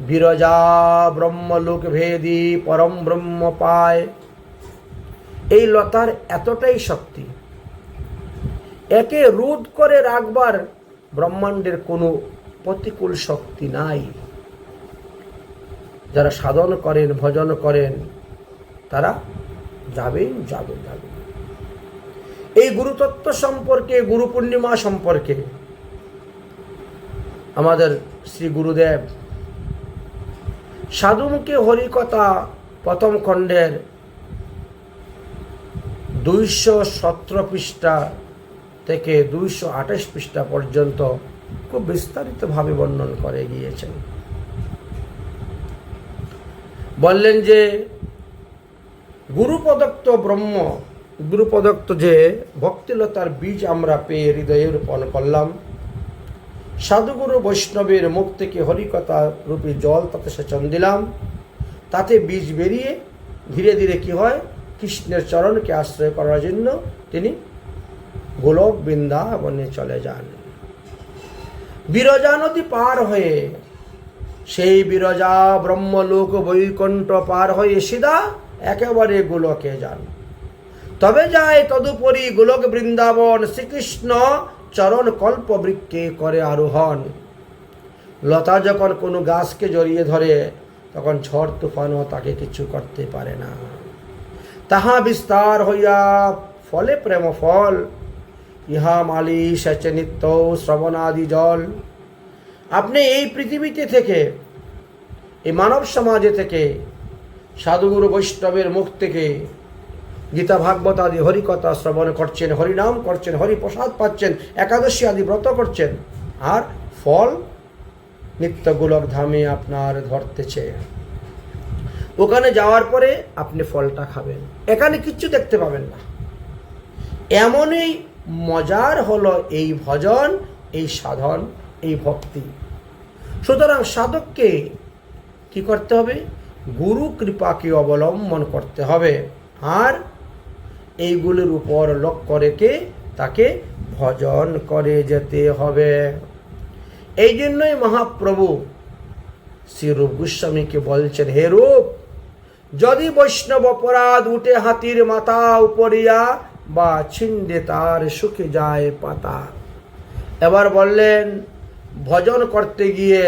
বিরজা ব্রহ্মলোক ভেদি পরম ব্রহ্ম পায়। এই লতার এতটাই শক্তি, একে রোধ করে রাখবার ব্রহ্মাণ্ডের কোনো প্রতিকূল শক্তি নাই। যারা সাধন করেন, ভজন করেন, তারা যাবেন যাবেন যাবেন। এই গুরুতত্ত্ব সম্পর্কে, গুরু পূর্ণিমা সম্পর্কে আমাদের শ্রী গুরুদেব সাধুমুখে হরিকথা প্রথম খণ্ডের 217 পৃষ্ঠা থেকে 228 পৃষ্ঠা পর্যন্ত খুব বিস্তারিতভাবে বর্ণন করে গিয়েছেন। বললেন যে গুরুপদত্ত ব্রহ্ম, গুরুপদত্ত যে ভক্তিলতার বীজ আমরা পেয়ে হৃদয়ে রোপণ করলাম, সাধুগুরু বৈষ্ণবের মুখ থেকে হরিকথা রূপী জল তাতে সেচন দিলাম, তাতে বীজ বেরিয়ে ধীরে ধীরে কি হয়, কৃষ্ণের চরণকে আশ্রয় করার জন্য তিনি গোলক বৃন্দাবনে চলে যান। বিরজা নদী পার হয়ে, সেই বিরজা ব্রহ্মলোক বৈকুণ্ঠ পার হয়ে সিধা একেবারে গোলকে যান। তবে যায় তদুপরি গোলক বৃন্দাবন, শ্রীকৃষ্ণ চরণ কল্প বৃক্ষে করে আরোহণ। লতা যখন কোনো গাছকে জড়িয়ে ধরে, তখন ঝড় তুফানও তাকে কিছু করতে পারে না। তাহা বিস্তার হইয়া ফলে প্রেম ফল, ইহা মালি সেচে নিত্য শ্রবণাদি জল। আপনি এই পৃথিবীতে থেকে, এই মানব সমাজে থেকে, সাধুগুরু বৈষ্ণবের মুখ থেকে গীতা ভাগবত আদি হরিকথা শ্রবণ করছেন, হরিনাম করছেন, হরিপ্রসাদ পাচ্ছেন, একাদশী আদি ব্রত করছেন, আর ফল নিত্য গোলক ধামে আপনার ধরতেছে। ওখানে যাওয়ার পরে আপনি ফলটা খাবেন, এখানে কিচ্ছু দেখতে পাবেন না। এমনই মজার হলো এই ভজন, এই সাধন, এই ভক্তি। সুতরাং সাধককে কি করতে হবে? গুরু কৃপাকে অবলম্বন করতে হবে, আর এইগুলির উপর লক্ষ্য রেখে তাকে ভজন করে যেতে হবে। এই জন্যই মহাপ্রভু শ্রী রূপ গোস্বামীকে বলছেন, হে রূপ, যদি বৈষ্ণব অপরাধ উঠে হাতির মাথা উপরিয়া, বা ছিন্ডে তার সুখে যায় পাতা। এবার বললেন, ভজন করতে গিয়ে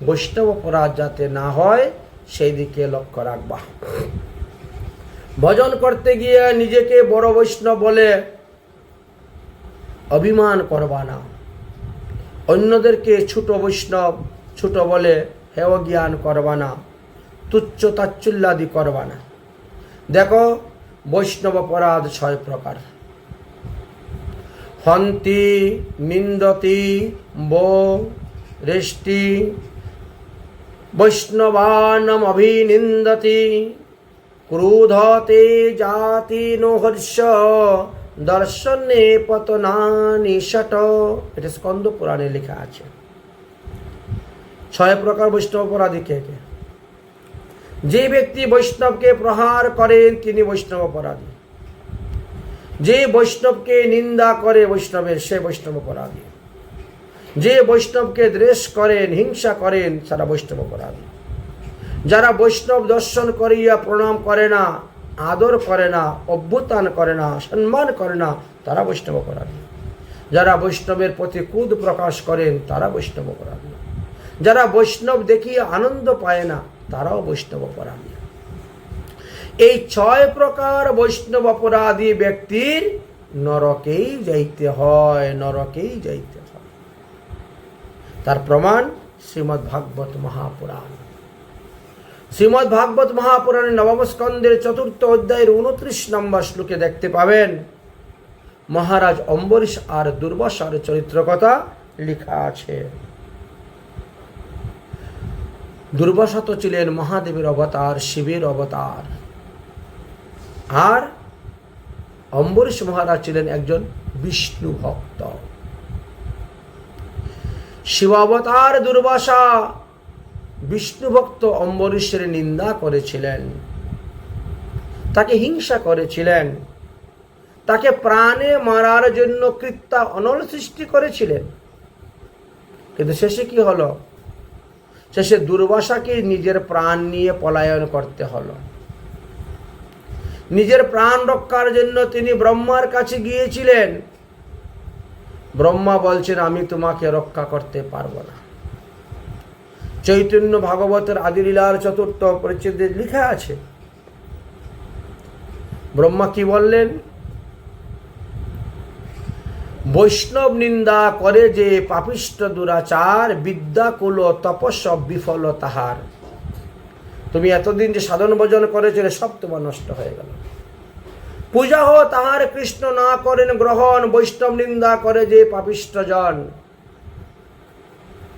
বৈষ্ণব অপরাধ যাতে না হয় সেই দিকে লক্ষ্য রাখবা। ভজন করতে গিয়ে নিজেকে বড় বৈষ্ণব বলে অভিমান করবা না, অন্যদেরকে ছোট বৈষ্ণব ছোট বলে হেয় জ্ঞান করবা না, তুচ্ছ তাচ্ছল্যাদি করবা না। দেখো, বৈষ্ণব অপরাধ 6 প্রকার। হন্তি, নিন্দতি, বো রেষ্টি, বৈষ্ণবানম অভিনিন্দতি, ক্রোধতে জাতি নো হর্ষ, দর্শনে পতনানি ষট। এটা স্কন্দ পুরাণে লেখা আছে। ছয় প্রকার বৈষ্ণব অপরাধী কে কে? যে ব্যক্তি বৈষ্ণবকে প্রহার করেন তিনি বৈষ্ণব অপরাধী। যে বৈষ্ণবকে নিন্দা করে বৈষ্ণবের, সে বৈষ্ণব অপরাধী। যে বৈষ্ণবকে দ্বেষ করেন, হিংসা করেন, তারা বৈষ্ণব অপরাধী। যারা বৈষ্ণব দর্শন করিয়া প্রণাম করে না, আদর করে না, অভ্যুত্থান করে না, সম্মান করে না, তারা বৈষ্ণব অপরাধী। যারা বৈষ্ণবের প্রতি ক্রোধ প্রকাশ করেন তারা বৈষ্ণব অপরাধী। যারা বৈষ্ণব দেখিয়ে আনন্দ পায় না তারাও বৈষ্ণব অপরাধী। এই ছয় প্রকার বৈষ্ণব অপরাধী ব্যক্তির নরকেই যাইতে হয়, নরকেই যাইতে হয়। তার প্রমাণ শ্রীমদ্ ভাগবত মহাপুরাণ। শ্রীমদ্ ভাগবত মহাপুরাণের নবম স্কন্ধের 4th অধ্যায়ের 29 নম্বর শ্লোকে দেখতে পাবেন মহারাজ অম্বরীশ আর দুর্বাসার চরিত্র কথা লেখা আছে। দুর্বাসা তো ছিলেন মহাদেবের অবতার, শিবের অবতার, আর অম্বরীশ মহারাজ ছিলেন একজন বিষ্ণু ভক্ত। শিবাবতার দুর্বাসা বিষ্ণু ভক্ত অম্বরীশের নিন্দা করেছিলেন, তাকে হিংসা করেছিলেন, তাকে প্রাণে মারার জন্য কৃত্যা অনল সৃষ্টি করেছিলেন। কিন্তু শেষে কি হলো? শেষে দুর্বাসাকে নিজের প্রাণ নিয়ে পলায়ন করতে হলো। নিজের প্রাণ রক্ষার জন্য তিনি ব্রহ্মার কাছে গিয়েছিলেন। ব্রহ্মা বলছেন, আমি তোমাকে রক্ষা করতে পারবো না। চৈতন্য ভাগবতের আদিলীলার 4th পরিচ্ছেদে লেখা আছে। ব্রহ্মা কি বললেন? বৈষ্ণব নিন্দা করে যে পাপিষ্ঠ দুরাচার, বিদ্যা কুল তপস্য বিফল তাহার। তুমি এতদিন যে সাধন ভজন করেছিলে সব তোমার নষ্ট হয়ে গেল। পূজা হো তাহার কৃষ্ণ না করেন গ্রহণ, বৈষ্ণব নিন্দা করে যে পাপিষ্ঠ জন।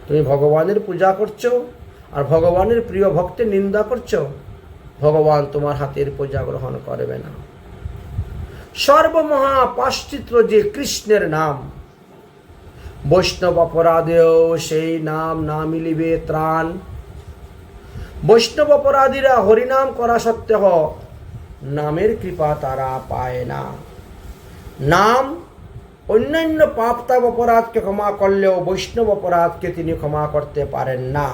তুমি ভগবানের পূজা করছো আর ভগবানের প্রিয় ভক্তের নিন্দা করছো, ভগবান তোমার হাতের পূজা গ্রহণ করবে না। সর্বমহা পাশ্চিত্র যে কৃষ্ণের নাম, বৈষ্ণব অপরাধেও সেই নাম না মিলিবে ত্রাণ। বৈষ্ণব অপরাধীরা হরিনাম করা সত্ত্বেও নামের কৃপা তারা পায় না। নাম অন্যান্য পাপ তাপ অপরাধকে ক্ষমা করলেও বৈষ্ণব অপরাধকে তিনি ক্ষমা করতে পারেন না।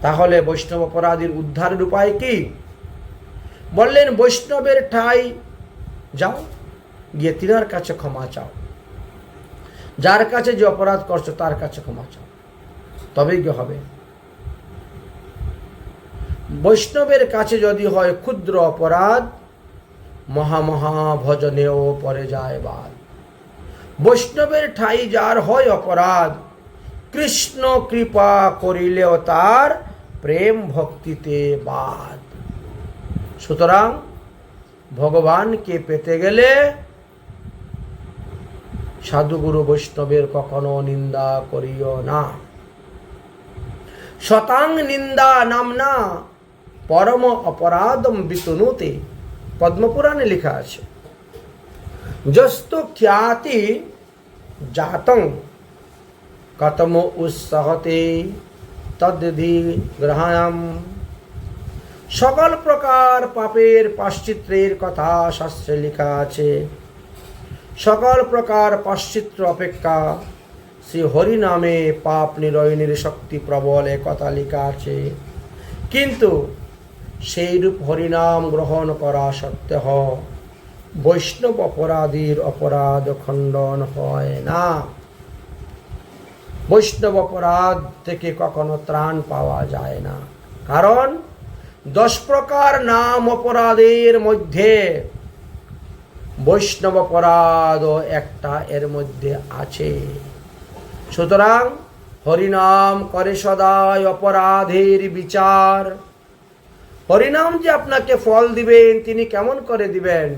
তাহলে বৈষ্ণব অপরাধীর উদ্ধারের উপায় কি? বললেন, বৈষ্ণবের ঠাই যাও, গিয়ে তিনার কাছে ক্ষমা চাও। যার কাছে যে অপরাধ করছো তার কাছে ক্ষমা চাও, তবেই গিয়ে হবে। বৈষ্ণবের কাছে যদি হয় ক্ষুদ্র অপরাধ, মহামহা ভজনেও পরে যায় বাদ। বৈষ্ণবের ঠাই যার হয় অপরাধ, কৃষ্ণ কৃপা করিলেও তার প্রেম ভক্তিতে বাদ। সুতরাং ভগবানকে পেতে গেলে সাধুগুরু বৈষ্ণবের কখনো নিন্দা করিও না। শতাং নিন্দা নামনা পরম অপরাধম বিতনুতে, পদ্মপুরাণে লেখা আছে। যস্তু খ্যাতি জাতং কতম উৎসাহতে তদ্বিধি গ্রহায়াম। সকল প্রকার পাপের পাশ্চিত্রের কথা শাস্ত্রে লেখা আছে। সকল প্রকার পাশ্চিত্র অপেক্ষা শ্রী হরি নামে পাপ নিরয়নের শক্তি প্রবল, এ কথা লেখা আছে। কিন্তু সেইরূপ হরিনাম গ্রহণ করা সত্ত্বেও বৈষ্ণব অপরাধীর অপরাধ খণ্ডন হয় না। বৈষ্ণব অপরাধ থেকে কখনো ত্রাণ পাওয়া যায় না। কারণ 10 প্রকার নাম অপরাধের মধ্যে বৈষ্ণব অপরাধও একটা এর মধ্যে আছে। সুতরাং হরিনাম করে সদাই অপরাধের বিচার। হরিনাম যে আপনাকে ফল দিবেন, তিনি কেমন করে দিবেন?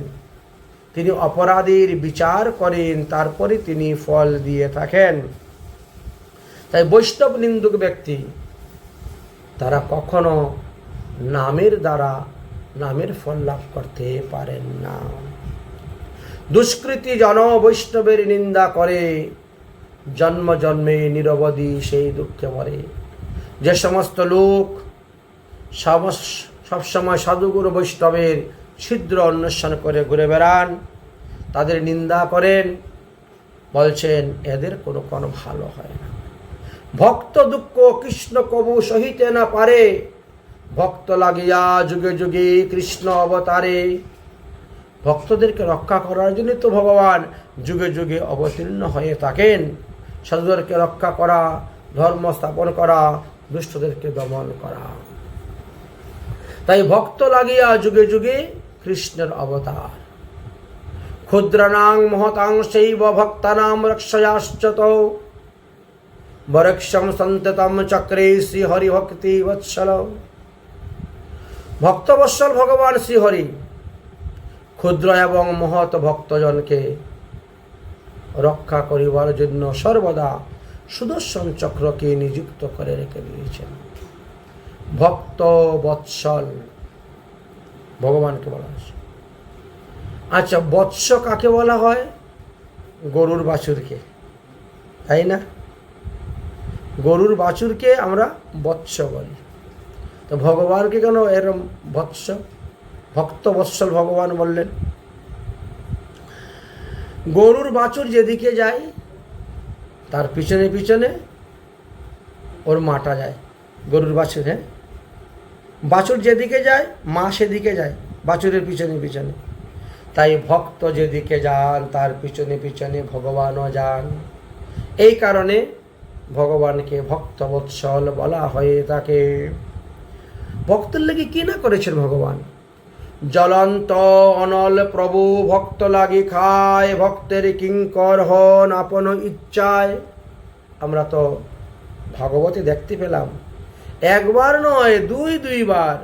তিনি অপরাধীর বিচার করেন, তারপরে তিনি ফল দিয়ে থাকেন। তাই বৈষ্ণব নিন্দুক ব্যক্তি তারা কখনো নামের দ্বারা নামের ফল লাভ করতে পারেন না। দুষ্কৃতী জন বৈষ্ণবের নিন্দা করে, জন্ম জন্মে নিরবধি সেই দুঃখে মরে। যে সমস্ত লোক সবসময় সাধুগুরু বৈষ্ণবের ছিদ্র অন্বেষণ করে ঘুরে বেড়ান, তাদের নিন্দা করেন, বলছেন এদের কোনো ভালো হয় না। ভক্ত দুঃখ কৃষ্ণ কবু সহিতে না পারে, ভক্ত লাগিয়া যুগে যুগে কৃষ্ণ অবতারে। ভক্তদেরকে রক্ষা করার জন্য তো ভগবান যুগে যুগে অবতীর্ণ হয়ে থাকেন। সাধুদেরকে রক্ষা করা, ধর্ম স্থাপন করা, দুষ্টদেরকে দমন করা। তাই ভক্ত লাগিয়া যুগে যুগে কৃষ্ণের অবতার। ক্ষুদ্রানাং মহতাং শৈব ভক্তানাম রক্ষয়াশ্চত বরক্ষম সন্ততম চক্রে শ্রী হরি ভক্তি বৎসল। ভক্তবৎসল ভগবান শ্রীহরি ক্ষুদ্র এবং মহৎ ভক্তজনকে রক্ষা করিবার জন্য সর্বদা সুদর্শন চক্রকে নিযুক্ত করে রেখে দিয়েছেন। ভক্ত বৎসল ভগবানকে বলা হয়েছে। আচ্ছা, বৎস কাকে বলা হয়? গরুর বাছুরকে, তাই না? গরুর বাছুরকে আমরা বৎস বলি। তো ভগবানকে কেন এরম বৎস, ভক্ত বৎসল ভগবান বললেন? গরুর বাছুর যেদিকে যায় তার পিছনে পিছনে ওর মাটা যায়। গরুর বাছুর, হ্যাঁ, বাছুর যেদিকে যায় মা সেদিকে যায়, বাছুরের পিছনে পিছনে। তাই ভক্ত যেদিকে যান তার পিছনে পিছনে ভগবানও যান। এই কারণে ভগবানকে ভক্ত বৎসল বলা হয়ে থাকে। ভক্তের লাগি কি না করেছেন ভগবান? জ্বলন্ত অনল প্রভু ভক্ত লাগি খায়, ভক্তের কিঙ্কর হন আপন ইচ্ছায়। আমরা তো ভাগবতে দেখতে পেলাম, একবার নয় দুইবার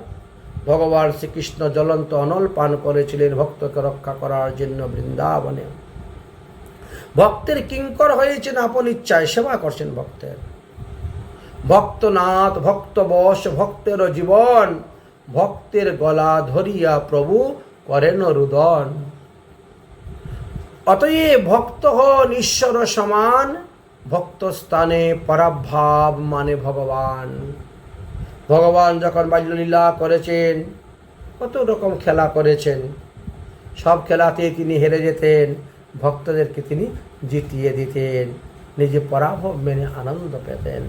ভগবান শ্রীকৃষ্ণ জ্বলন্ত অনল পান করেছিলেন ভক্তকে রক্ষা করার জন্য বৃন্দাবনে। ভক্তের কিঙ্কর হয়েছেন আপন ইচ্ছায়, সেবা করছেন ভক্তের। ভক্তনাথ ভক্ত বশ ভক্তের জীবন, ভক্তের গলা ধরিয়া প্রভু করেন রুদন। অতএব ভক্ত হন ঈশ্বর সমান, ভক্ত স্থানে পরাভাব মানে ভগবান। ভগবান যখন বাল্যলীলা করেছেন, কত রকম খেলা করেছেন, সব খেলাতে তিনি হেরে যেতেন, ভক্তদেরকে তিনি জিতিয়ে দিতেন, নিজে পরাভব মেনে আনন্দ পেতেন।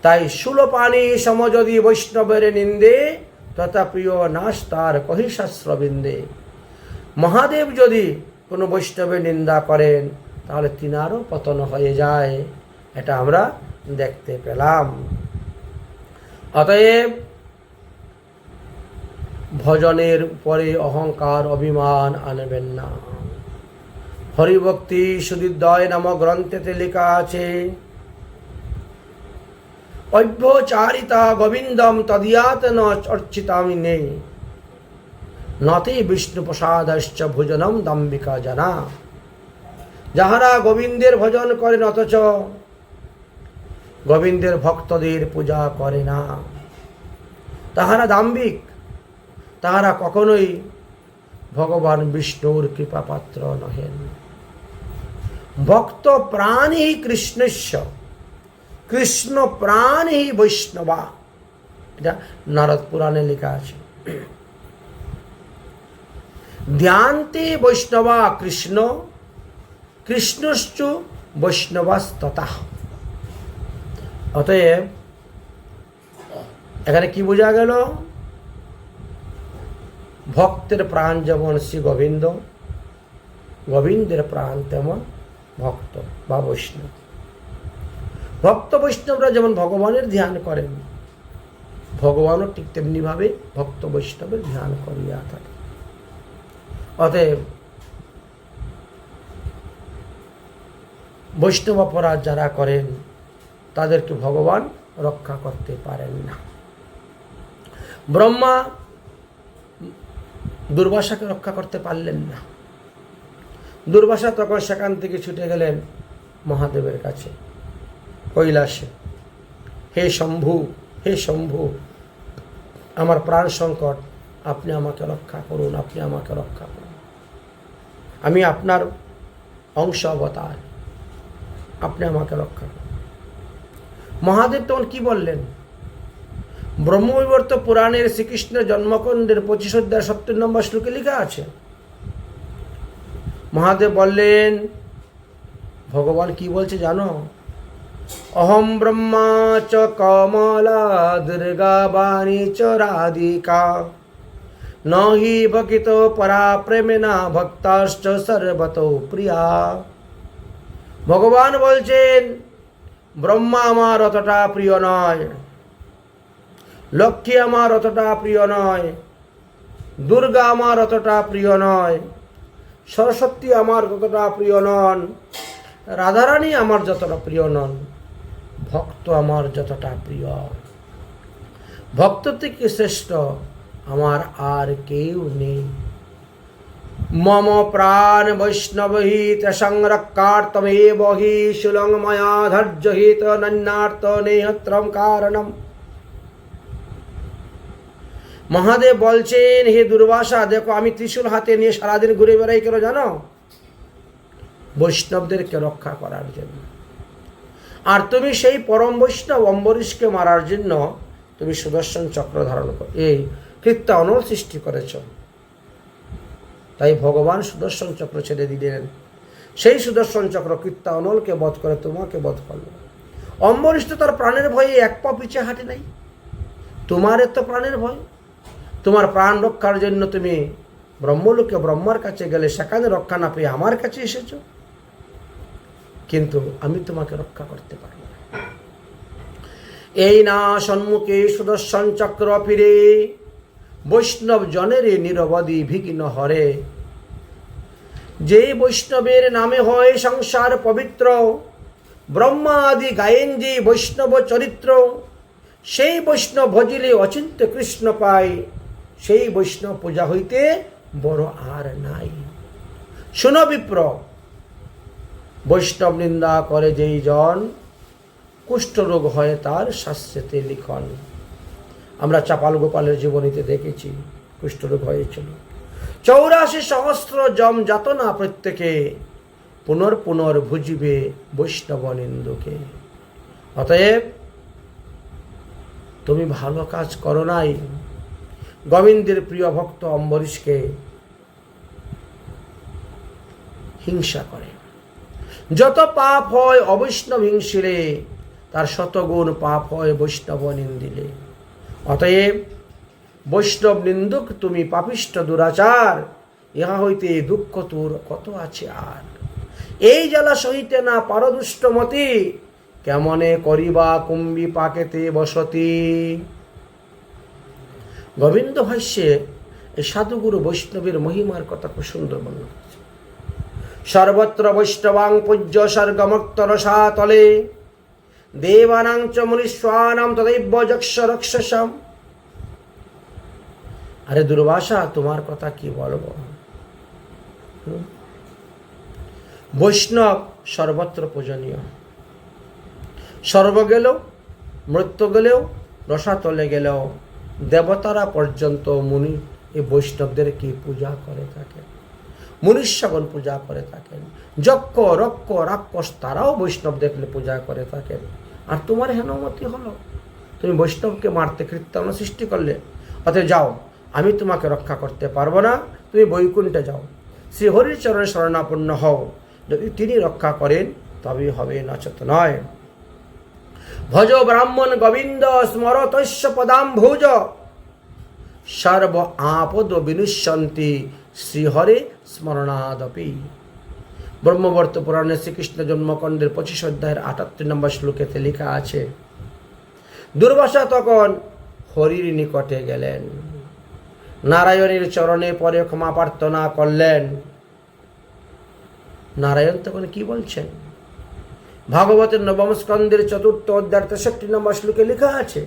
তাই শূলপাণি সম যদি বৈষ্ণবের নিন্দে, তথা প্রিয় নাশ তার কহিশাস্ত্রবিন্দে। মহাদেব যদি কোনো বৈষ্ণবের নিন্দা করেন তাহলে তিনারও পতন হয়ে যায়, এটা আমরা দেখতে পেলাম। অতএব ভজনের উপরে অহংকার অভিমান আনবেন না। হরিভক্তি সুদীর্দয় নামক গ্রন্থেতে লেখা আছে, অভ্যচারিতা গোবিন্দম তদিয়াত ন অর্চিতামি নেই, নতে বিষ্ণু প্রসাদশ্চ ভোজনম দাম্বিকা জানা। যাহারা গোবিন্দের ভজন করেন অথচ গোবিন্দের ভক্তদের পূজা করে না, তাহারা দাম্ভিক, তাহারা কখনোই ভগবান বিষ্ণুর কৃপাপাত্র নহেন। ভক্ত প্রাণী কৃষ্ণস্য, কৃষ্ণ প্রাণী বৈষ্ণবা, এটা নারদ পুরাণে লেখা আছে। ধ্যান্তে বৈষ্ণবা কৃষ্ণ, কৃষ্ণশ্চ বৈষ্ণবাস্ততা। অতএব এখানে কি বোঝা গেল? ভক্তের প্রাণ যেমন শ্রী গোবিন্দ, গোবিন্দের প্রাণ তেমন ভক্ত বা বৈষ্ণব। ভক্ত বৈষ্ণবরা যেমন ভগবানের ধ্যান করেন, ভগবানও ঠিক তেমনিভাবে ভক্ত বৈষ্ণবের ধ্যান করিয়া থাকে। অতএব বৈষ্ণব অপরাধ যারা করেন তাদেরকে ভগবান রক্ষা করতে পারেন না। ব্রহ্মা দুর্বাসাকে রক্ষা করতে পারলেন না। দুর্বাসা তখন সেখান থেকে ছুটে গেলেন মহাদেবের কাছে কৈলাসে। হে শম্ভু, হে শম্ভু, আমার প্রাণ সংকট, আপনি আমাকে রক্ষা করুন, আপনি আমাকে রক্ষা করুন। আমি আপনার অংশ অবতার, আপনি আমাকে রক্ষা করুন। মহাদেব তখন কি বললেন? ব্রহ্মবিবর্ত পুরাণের শ্রীকৃষ্ণের জন্মকাণ্ডের 25 অধ্যায় 70 নম্বর শ্লোকে লেখা আছে। মহাদেব বললেন, ভগবান কি বলছে জানো? অহম ব্রহ্মা চ কমলা দুর্গা বাণী চ রাধিকা নহি ভকিত পরা প্রেমেনা ভক্তাশ্চ সর্বতো প্রিয়া। ভগবান বলছেন, ব্রহ্মা আমার অতটা প্রিয় নয়, লক্ষ্মী আমার অতটা প্রিয় নয়, দুর্গা আমার অতটা প্রিয় নয়, সরস্বতী আমার যতটা প্রিয় নন, রাধারানী আমার যতটা প্রিয় নন, ভক্ত আমার যতটা প্রিয়। ভক্ত থেকে শ্রেষ্ঠ আমার আর কেউ নেই। মম প্রাণ বৈষ্ণবহি সংরক্ষার্থমেব হি শূলং ময়া ধৈর্যহিত নন্যার্থ নেহত্রম কারণম। মহাদেব বলছেন, হে দুর্বাসা, দেখো আমি ত্রিশূল হাতে নিয়ে সারাদিন ঘুরে বেড়াই কেন জানো? বৈষ্ণবদেরকে রক্ষা করার জন্য। আর তুমি সেই পরম বৈষ্ণব অম্বরীশকে মারার জন্য তুমি সুদর্শন চক্র ধারণ কর, এই কীর্তনল সৃষ্টি করেছ। তাই ভগবান সুদর্শন চক্র ছেড়ে দিলেন। সেই সুদর্শন চক্র কীর্তনলকে বধ করে তোমাকে বধ করল। অম্বরীশ তো তার প্রাণের ভয়ে এক পা পিছিয়ে হাঁটে নাই। তোমার এত প্রাণের ভয়, তোমার প্রাণ রক্ষার জন্য তুমি ব্রহ্মলোকে ব্রহ্মার কাছে গেলে সেখানে রক্ষা না পেয়ে আমার কাছে এসেছ, কিন্তু আমি তোমাকে রক্ষা করতে পারব না। এই না সম্মুখে সুদর্শন চক্র ফিরে বৈষ্ণব জনের নিরবধি বিঘ্ন হরে। যেই বৈষ্ণবের নামে হয় সংসার পবিত্র, ব্রহ্মা আদি গায়েন যে বৈষ্ণব চরিত্র, সেই বৈষ্ণব ভজিলে অচিন্ত্য কৃষ্ণ পায়, সেই বৈষ্ণব পূজা হইতে বড় আর নাই। শুনো বিপ্র, বৈষ্ণব নিন্দা করে যেই জন, কুষ্ঠরোগ হয় তার শাস্ত্রেতে লিখন। আমরা চাপাল গোপালের জীবনীতে দেখেছি কুষ্ঠরোগ হয়েছিল। 84 সহস্র জম যাতনা প্রত্যেকে, পুনর ভুজিবে বৈষ্ণব নিন্দুকে। অতএব তুমি ভালো কাজ করো নাই। গোবিন্দের প্রিয় ভক্ত অম্বরীশকে হিংসা করে। যত পাপ হয় অবৈষ্ণব হিংসিলে, তার শতগুণ পাপ হয় বৈষ্ণব নিন্দিলে। অতএব বৈষ্ণব নিন্দুক তুমি পাপিষ্ঠ দুরাচার, ইহা হইতে দুঃখ তোর কত আছে আর। এই জ্বালা সহিতে না পারো দুষ্টমতি, কেমনে করিবা কুম্ভী পাকেতে বসতি। গোবিন্দ ভাষ্যে এই সাধুগুরু বৈষ্ণবের মহিমার কথা খুব সুন্দর বর্ণনা করেছে। সর্বত্র বৈষ্ণবাং পূজ্য স্বর্গমক্ত রসাতলে, দেবানাং চ মুনীশ্বানাং তদৈব যক্ষ রক্ষসাম। আরে দুর্বাসা, তোমার কথা কি বলবো? বৈষ্ণব সর্বত্র পূজনীয়। স্বর্গ গেলেও, মৃত্যু গেলেও, রসাতলে গেলেও দেবতারা পর্যন্ত মুনি এই বৈষ্ণবদের কি পূজা করে থাকেন, মনুষ্যগণ পূজা করে থাকেন। যক্ষ রক্ষ রাক্ষস তারাও বৈষ্ণব দেখলে পূজা করে থাকেন। আর তোমার হেনমতি হলো, তুমি বৈষ্ণবকে মারতে কীর্তন সৃষ্টি করলে। অতএব যাও, আমি তোমাকে রক্ষা করতে পারবো না, তুমি বৈকুণ্ঠে যাও, শ্রীহরির চরণে শরণাপন্ন হও। যদি তিনি রক্ষা করেন তবেই হবে, নচেত নয়। ভজ ব্রাহ্মণ গোবিন্দ স্মর তস্য পদাম্ভুজ, সর্ব আপদ বিনুষ্যন্তি শ্রীহরে স্মরণাদপি। ব্রহ্মবর্ত পুরাণে শ্রীকৃষ্ণ জন্মকাণ্ডের 25 অধ্যায়ের 78 নম্বর শ্লোকেতে লেখা আছে, দুর্বাসা তখন হরির নিকটে গেলেন, নারায়ণের চরণে পরে ক্ষমা প্রার্থনা করলেন। নারায়ণ তখন কি বলছেন? ভাগবতের নবম স্কন্ধের 4th অধ্যায়ের 63 নম্বর শ্লোকে লেখা আছে,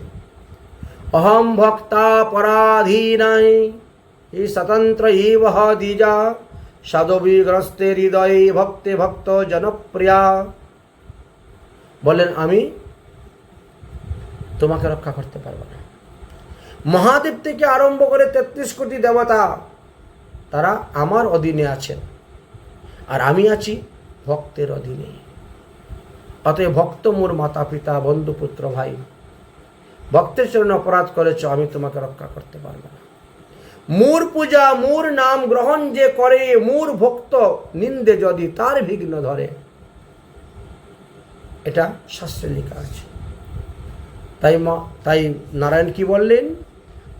অহম ভক্তা পরাধীনাই ই স্বতন্ত্র ইব দ্বিজা, সাধবিগ্রস্তে হৃদয়ে ভক্তে ভক্ত জনপ্রিয়া। বলেন, আমি তোমাকে রক্ষা করতে পারবো না। মহাদেব থেকে আরম্ভ করে 33 কোটি দেবতা তারা আমার অধীনে আছেন, আর আমি আছি ভক্তের অধীনে। অতএব ভক্ত মোর মাতা পিতা বন্ধু পুত্র ভাই, ভক্তের চরণে অপরাধ করেছ, আমি তোমাকে রক্ষা করতে পারবো না। মোর পূজা মোর নাম গ্রহণ যে করে, মোর ভক্ত নিন্দে যদি তার বিঘ্ন ধরে, এটা শাস্ত্রে লেখা আছে। তাই নারায়ণ কি বললেন?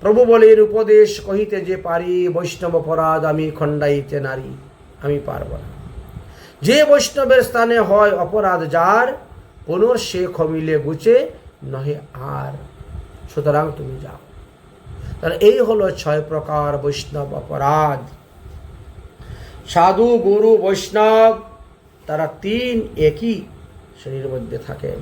প্রভু বলে, এর উপদেশ কহিতে যে পারি, বৈষ্ণব অপরাধ আমি খণ্ডাইতে নারী। আমি পারব না। যে বৈষ্ণবের স্থানে হয় অপরাধ যার, পুনর সে ক্ষমিলে গুছে নহে আর। সুতরাং তুমি যাও। তাহলে এই হলো 6 প্রকার বৈষ্ণব অপরাধ। সাধু গুরু বৈষ্ণব তারা 3 একই শ্রেণীর মধ্যে থাকেন।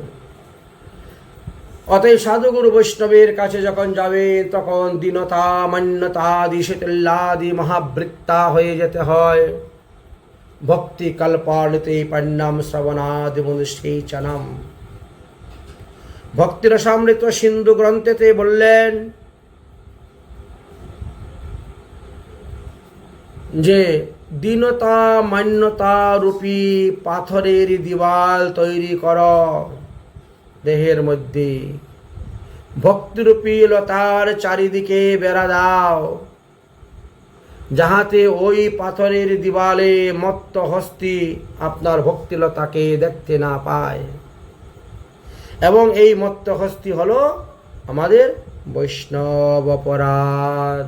অতএব সাধু গুরু বৈষ্ণবের কাছে যখন যাবে, তখন দীনতা মান্যতাদি শীতল্লাদি মহাবৃত্তা হয়ে যেতে হয়। ভক্তি কল্পানিতে পান্নাম শ্রবণাদি মনুষ্যৈচনম। ভক্তিরসামৃত সিন্ধু গ্রন্থেতে বললেন যে দীনতা মান্যতা রূপী পাথরের দিওয়াল তৈরি কর দেহের মধ্যে, ভক্তিরূপী লতার চারিদিকে বেড়া দাও, যাহাতে ওই পাথরের দিওয়ালে মত্ত হস্তি আপনার ভক্তিলতাকে দেখতে না পায়। এবং এই মত্ত হস্তি হলো আমাদের বৈষ্ণব অপরাধ।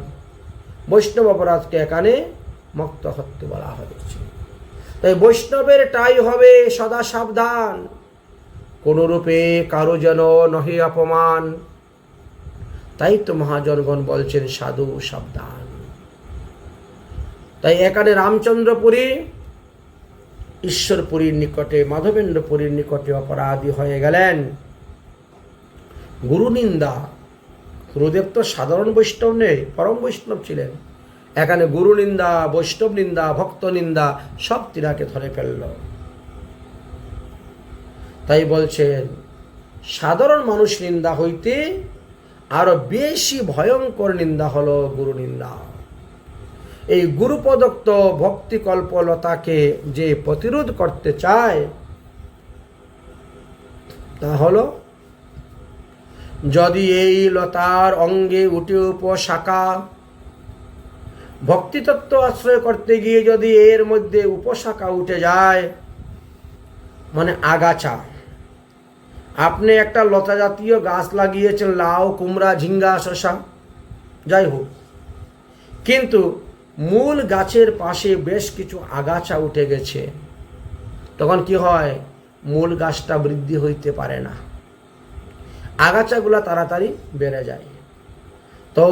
বৈষ্ণব অপরাধকে এখানে মত্ত হস্তি বলা হয়েছে। তাই বৈষ্ণবের টাই হবে সদা সাবধান, কোনরূপে কারো যেন নহে অপমান। তাই তো মহাজনগণ বলছেন সাধু সাবধান। তাই এখানে রামচন্দ্রপুরী ঈশ্বরপুরীর নিকটে, মাধবেন্দ্রপুরীর নিকটে অপরাধী হয়ে গেলেন। গুরু নিন্দা, গুরুদেব তো সাধারণ বৈষ্ণব নেই, পরম বৈষ্ণব ছিলেন। এখানে গুরু নিন্দা, বৈষ্ণব নিন্দা, ভক্ত নিন্দা সব তিনাকে ধরে ফেলল। তাই বলছেন সাধারণ মানুষ নিন্দা হইতে আরো বেশি ভয়ঙ্কর নিন্দা হলো গুরু নিন্দা। এই গুরু প্রদত্ত ভক্তি কল্পলতাকে যে প্রতিরোধ করতে চায়, তা হলো যদি এই লতার অঙ্গে উঠে উপশাখা, ভক্তিতত্ত্ব আশ্রয় করতে গিয়ে যদি এর মধ্যে উপশাখা উঠে যায়, মানে আগাছা। আপনি একটা লতা জাতীয় গাছ লাগিয়েছেন, লাউ, কুমড়া, ঝিঙ্গা, শসা, যাই হোক, কিন্তু মূল গাছের পাশে বেশ কিছু আগাছা উঠে গেছে, তখন কি হয়? মূল গাছটা বৃদ্ধি হইতে পারে না, আগাছাগুলা তাড়াতাড়ি বেড়ে যায়। তো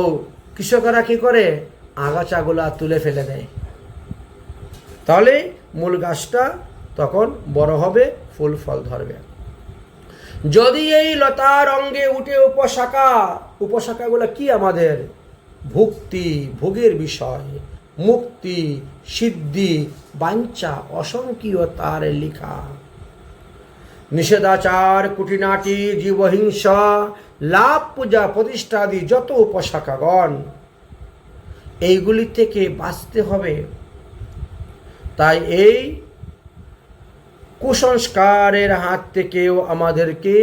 কৃষকেরা কি করে? আগাছাগুলা তুলে ফেলে দেয়, তাহলে মূল গাছটা তখন বড় হবে, ফুল ফল ধরবে। যদি এই লতার অঙ্গে উঠে উপশাখা, উপশাখাগুলো কি? আমাদের ভক্তি, ভোগের বিষয়, মুক্তি, সিদ্ধি, বাঞ্ছা, অসংখ্য তার লেখা, নিষেধাচার, কুটিনাটি, জীবহিংসা, লাভ, পূজা, প্রতিষ্ঠাদি যত উপশাখাগণ, এইগুলি থেকে বাঁচতে হবে। তাই এই কুসংস্কারের হাত থেকেও আমাদেরকে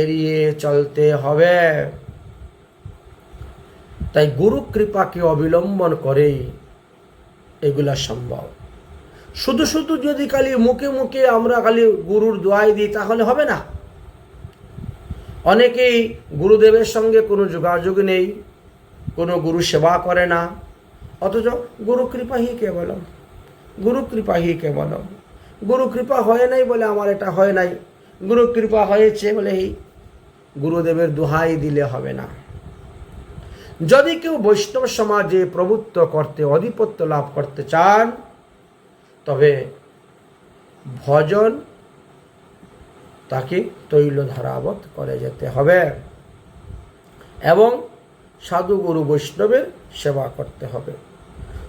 এড়িয়ে চলতে হবে। তাই গুরু কৃপাকে অবলম্বন করে এগুলা সম্ভব। শুধু শুধু যদি খালি মুখে মুখে আমরা খালি গুরুর দোয়াই দিই, তাহলে হবে না। অনেকেই গুরুদেবের সঙ্গে কোনো যোগাযোগ নেই, কোনো গুরু সেবা করে না, অথচ গুরু কৃপা হি কেবলম, গুরু কৃপা হি কেবলম। গুরু কৃপা হয় নাই বলে আমার এটা হয় নাই, গুরু কৃপা হয়েছে বলে এই গুরুদেবের দোহাই দিলে হবে না। যদি কেউ বৈষ্ণব সমাজে প্রভুত্ব করতে, আধিপত্য লাভ করতে চান, তবে ভজন তাকে তৈল ধারাবত করে যেতে হবে এবং সাধু গুরু বৈষ্ণবের সেবা করতে হবে।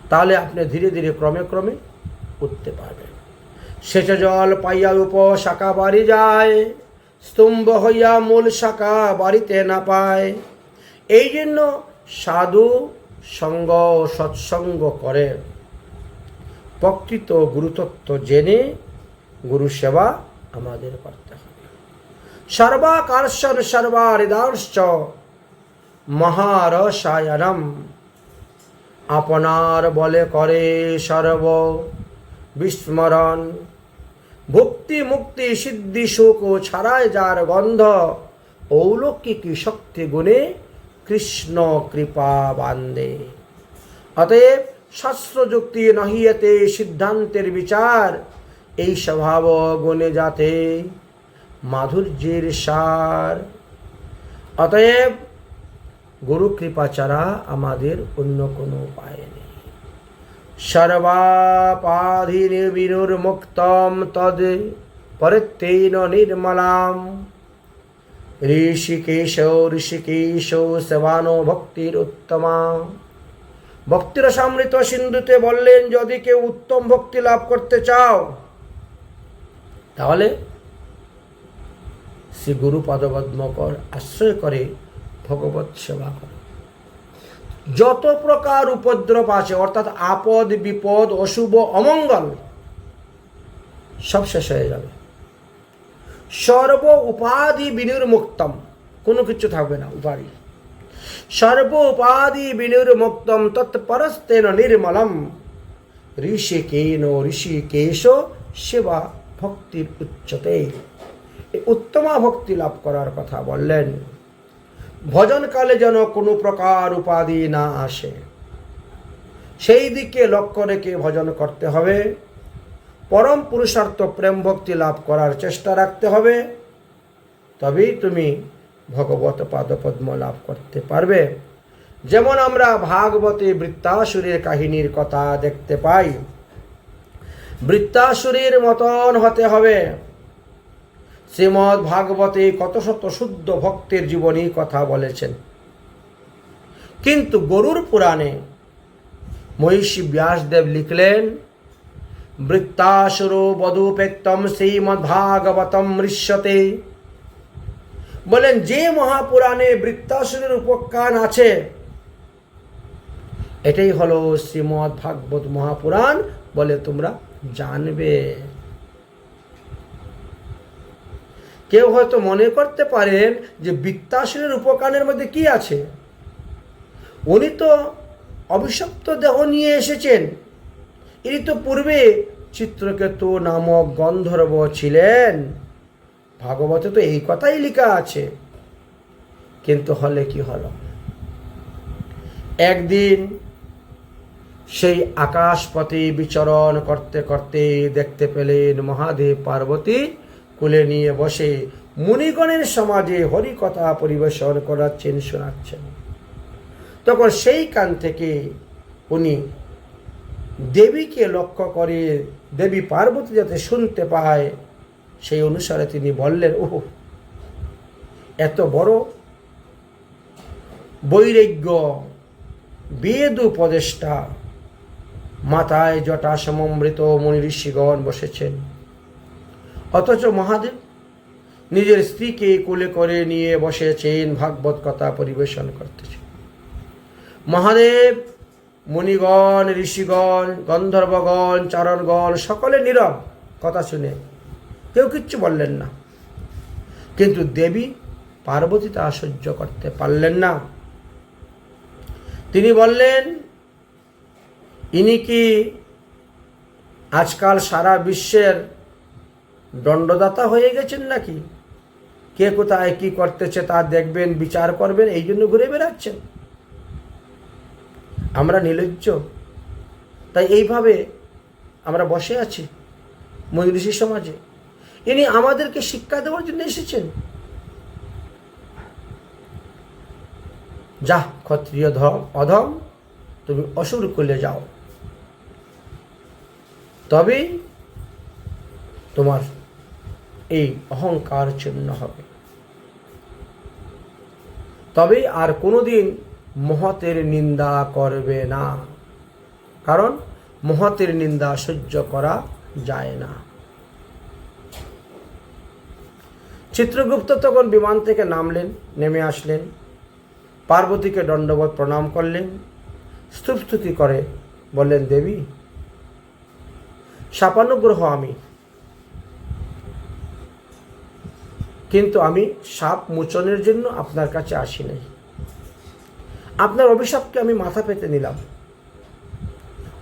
তাহলে আপনি ধীরে ধীরে ক্রমে ক্রমে উঠতে পারবেন। সেচ জল পাইয়া উপশাখা বাড়ি যায়, স্তম্ভ হইয়া মূল শাখা বাড়িতে না পায়। এই জন্য সাধু সঙ্গ, সৎসঙ্গ করে প্রকৃত গুরুতত্ত্ব জেনে গুরু সেবা আমাদের করতে হবে। সর্বাকর্ষণ সর্বাহৃদর্শ মহারসায়নম। আপনার বলে করে সর্ব বিস্মরণ। ভক্তি মুক্তি সিদ্ধি সুখ ছাড়ায় যার গন্ধ, অলৌকিক শক্তি গুণে কৃষ্ণ কৃপা বান্দে। অতএব শাস্ত্র যুক্তি নহিয়েতে সিদ্ধান্তের বিচার, এই স্বভাব গুণে যাতে মাধুর্যের সার। অতএব গুরু কৃপা ছাড়া আমাদের অন্য কোনো উপায় নেই। সর্বাপাধি বিনুর্মুক্তম তদ পরিত্তেন নির্মলাম। ঋষিকেশ ঋষিকেশ সেবানো ভক্তির উত্তমা। ভক্তিরসামৃত সিন্ধুতে বললেন, যদি কেউ উত্তম ভক্তি লাভ করতে চাও তাহলে শ্রী গুরু পদপদ্মকর আশ্রয় করে ভগবত সেবা করো। যত প্রকার উপদ্রব আছে, অর্থাৎ আপদ বিপদ অশুভ অমঙ্গল, সব শেষ হয়ে যাবে। সর্ব উপাধি বিনির্মুক্তম, কোনো কিছু থাকবে না উপাধি। সর্ব উপাধি বিনির্মুক্তম তৎপরস্তেন নির্মলম। ঋষিকেন ঋষিকেশ সেবা ভক্তির উচ্চতে। উত্তমা ভক্তি লাভ করার কথা বললেন। ভজনকালে যেন কোনো প্রকার উপাধি না আসে, সেই দিকে লক্ষ্য রেখে ভজন করতে হবে। পরম পুরুষার্থ প্রেম ভক্তি লাভ করার চেষ্টা রাখতে হবে, তবেই তুমি ভগবত পাদপদ্ম লাভ করতে পারবে। যেমন আমরা ভাগবতে বৃত্তাসুরের কাহিনীর কথা দেখতে পাই। বৃত্তাসুরের মতন হতে হবে। শ্রীমদ্ ভাগবতে কত শত শুদ্ধ ভক্তের জীবনী কথা বলেছেন, কিন্তু গরুর পুরাণে মহিষী ব্যাসদেব লিখলেন, বৃত্তাসুর বধূপেক্তম শ্রীমদ্ ভাগবতম মৃষ্যতে। বলেন, যে মহাপুরাণে বৃত্তাসুরের উপাখ্যান আছে, এটাই হলো শ্রীমদ্ ভাগবত মহাপুরাণ বলে তোমরা জানবে। কেউ হয়তো মনে করতে পারেন যে বৃত্তাসুরের উপখ্যানের মধ্যে কি আছে, উনি তো অভিশপ্ত দেহ নিয়ে এসেছেন, ইনি তো পূর্বে চিত্রকেতু নামক গন্ধর্ব ছিলেন, ভাগবতে তো এই কথাই লেখা আছে। কিন্তু হলে কি হলো, একদিন সেই আকাশপথে বিচরণ করতে করতে দেখতে পেলেন মহাদেব পার্বতী কোলে নিয়ে বসে মুনিগণের সমাজে হরিকথা পরিবেশন করাচ্ছেন, শোনাচ্ছেন। তখন সেই কান থেকে উনি দেবীকে লক্ষ্য করে, দেবী পার্বতী যাতে শুনতে পায় সেই অনুসারে তিনি বললেন, ওহ, এত বড় বৈরাগ্য বেদ উপদেষ্টা, মাথায় জটা সমমৃত মুনি ঋষিগণ বসেছেন, অথচ মহাদেব নিজের স্ত্রীকে কোলে করে নিয়ে বসেছেন, ভাগবত কথা পরিবেশন করতেছেন। মহাদেব মুনিগণ ঋষিগণ গন্ধর্বগণ চারণগণ সকলে নীরব, কথা শুনে কেউ কিচ্ছু বললেন না। কিন্তু দেবী পার্বতী তা সহ্য করতে পারলেন না। তিনি বললেন, ইনি কি আজকাল সারা বিশ্বের দণ্ডদাতা হয়ে গেছেন নাকি? কে কোথায় কি করতেছে তা দেখবেন, বিচার করবেন, এই জন্য ঘুরে বেড়াচ্ছেন? আমরা নির্লজ্জ, তাই এইভাবে আমরা বসে আছি মুনি ঋষি সমাজে। ইনি আমাদেরকে শিক্ষা দেওয়ার জন্য এসেছেন। যা ক্ষত্রিয় অধম, তুমি অসুর কুলে যাও, তবেই তোমার এই অহংকার চূর্ণ হবে, তবেই আর কোনোদিন মহতের নিন্দা করবে না, কারণ মহতের নিন্দা সহ্য করা যায় না। চিত্রগুপ্ত তখন বিমান থেকে নামলেন, নেমে আসলেন, পার্বতীকে দণ্ডবত প্রণাম করলেন, স্তুতি করে বললেন, দেবী, শাপানুগ্রহ আমি, কিন্তু আমি সাপ মোচনের জন্য আপনার কাছে আসি নাই। আপনার অভিশাপকে আমি মাথা পেতে নিলাম।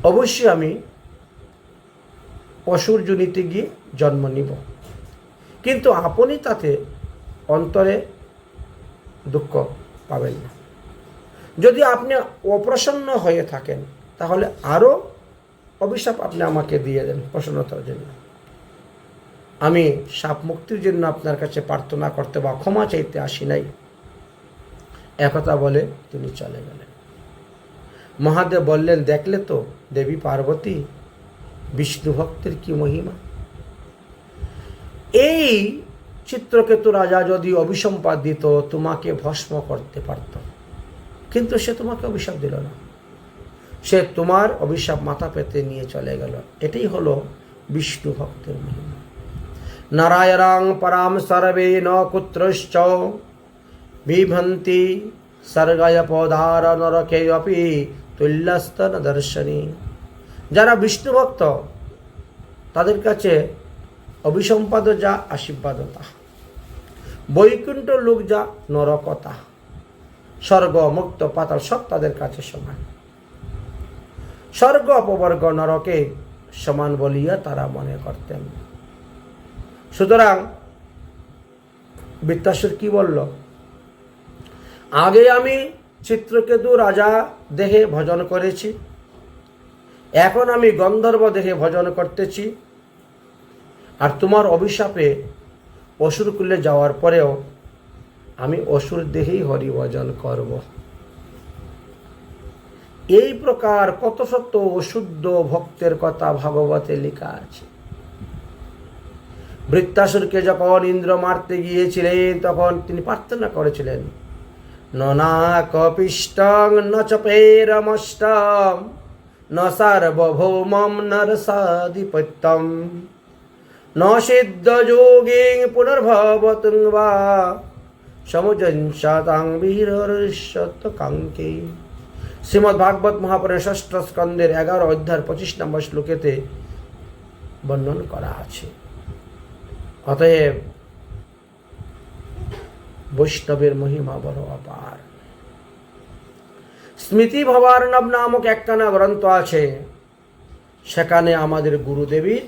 অবশ্যই আমি অসুর যোনিতে গিয়ে জন্ম নিব, কিন্তু আপনি তাতে অন্তরে দুঃখ পাবেন না। যদি আপনি অপ্রসন্ন হয়ে থাকেন তাহলে আরও অভিশাপ আপনি আমাকে দিয়ে দেন প্রসন্নতার জন্য। আমি সাপ মুক্তির জন্য আপনার কাছে প্রার্থনা করতে বা ক্ষমা চাইতে আসি নাই। একথা বলে তিনি চলে গেলেন। মহাদেব বললেন, দেখলে তো দেবী পার্বতী, বিষ্ণু ভক্তের কি মহিমা। এই চিত্রকেতু রাজা যদি অভিসম্পাদ দিত তোমাকে ভস্ম করতে পারত, কিন্তু সে তোমাকে অভিশাপ দিল না। সে তোমার অভিশাপ মাথা পেতে নিয়ে চলে গেল। এটাই হলো বিষ্ণু ভক্তের মহিমা। নারায়ণাং পরাম সর্বে ন কুত্রশ্চ বিভন্তি সর্গয় পদার নরকে অপি তুল্যস্তন দর্শনী। যারা বিষ্ণু ভক্ত তাদের কাছে অভিসম্পাদ যা আশীর্বাদতা, বৈকুণ্ঠ লোক যা নরকতা, স্বর্গ মুক্ত পাতাল সব তাদের কাছে সমান। স্বর্গ অপবর্গ নরকে সমান বলিয়া তারা মনে করতেন। সুতরাং বৃত্তাসুর কি বলল, আগে আমি চিত্রকেতু রাজা দেহে ভজন করেছি, এখন আমি গন্ধর্ব দেহে ভজন করতেছি, আর তোমার অভিশাপে অসুরকুলে যাওয়ার পরেও আমি অসুর দেহেই হরিভজন করব। এই প্রকার কত শত অশুদ্ধ ভক্তের কথা ভাগবতে লেখা আছে। বৃত্তাসুরকে যখন ইন্দ্র মারতে গিয়েছিলেন তখন তিনি প্রার্থনা করেছিলেন, ননা কপিষ্টং ন চপেরমষ্টম ন সার্বভৌমম নরসাধিপত্যম ন সিদ্ধ যোগিং পুনর্ভবতুং বা সমুজংশতাং বীরর্ষতকাঙ্কে। শ্রীমদ্ ভাগবত মহাপুরাণের ষষ্ঠ স্কন্ধের 11 অধ্যায়ের 25 নম্বর শ্লোকেতে বর্ণন করা আছে। অতএব বৈষ্ণবের মহিমা বড় অপার। স্মৃতি ভবার্ণব নামক একখানা গ্রন্থ আছে, সেখানে আমাদের গুরুদেবীর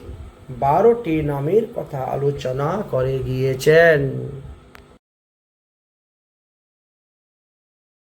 12টি নামের কথা আলোচনা করে গিয়েছেন।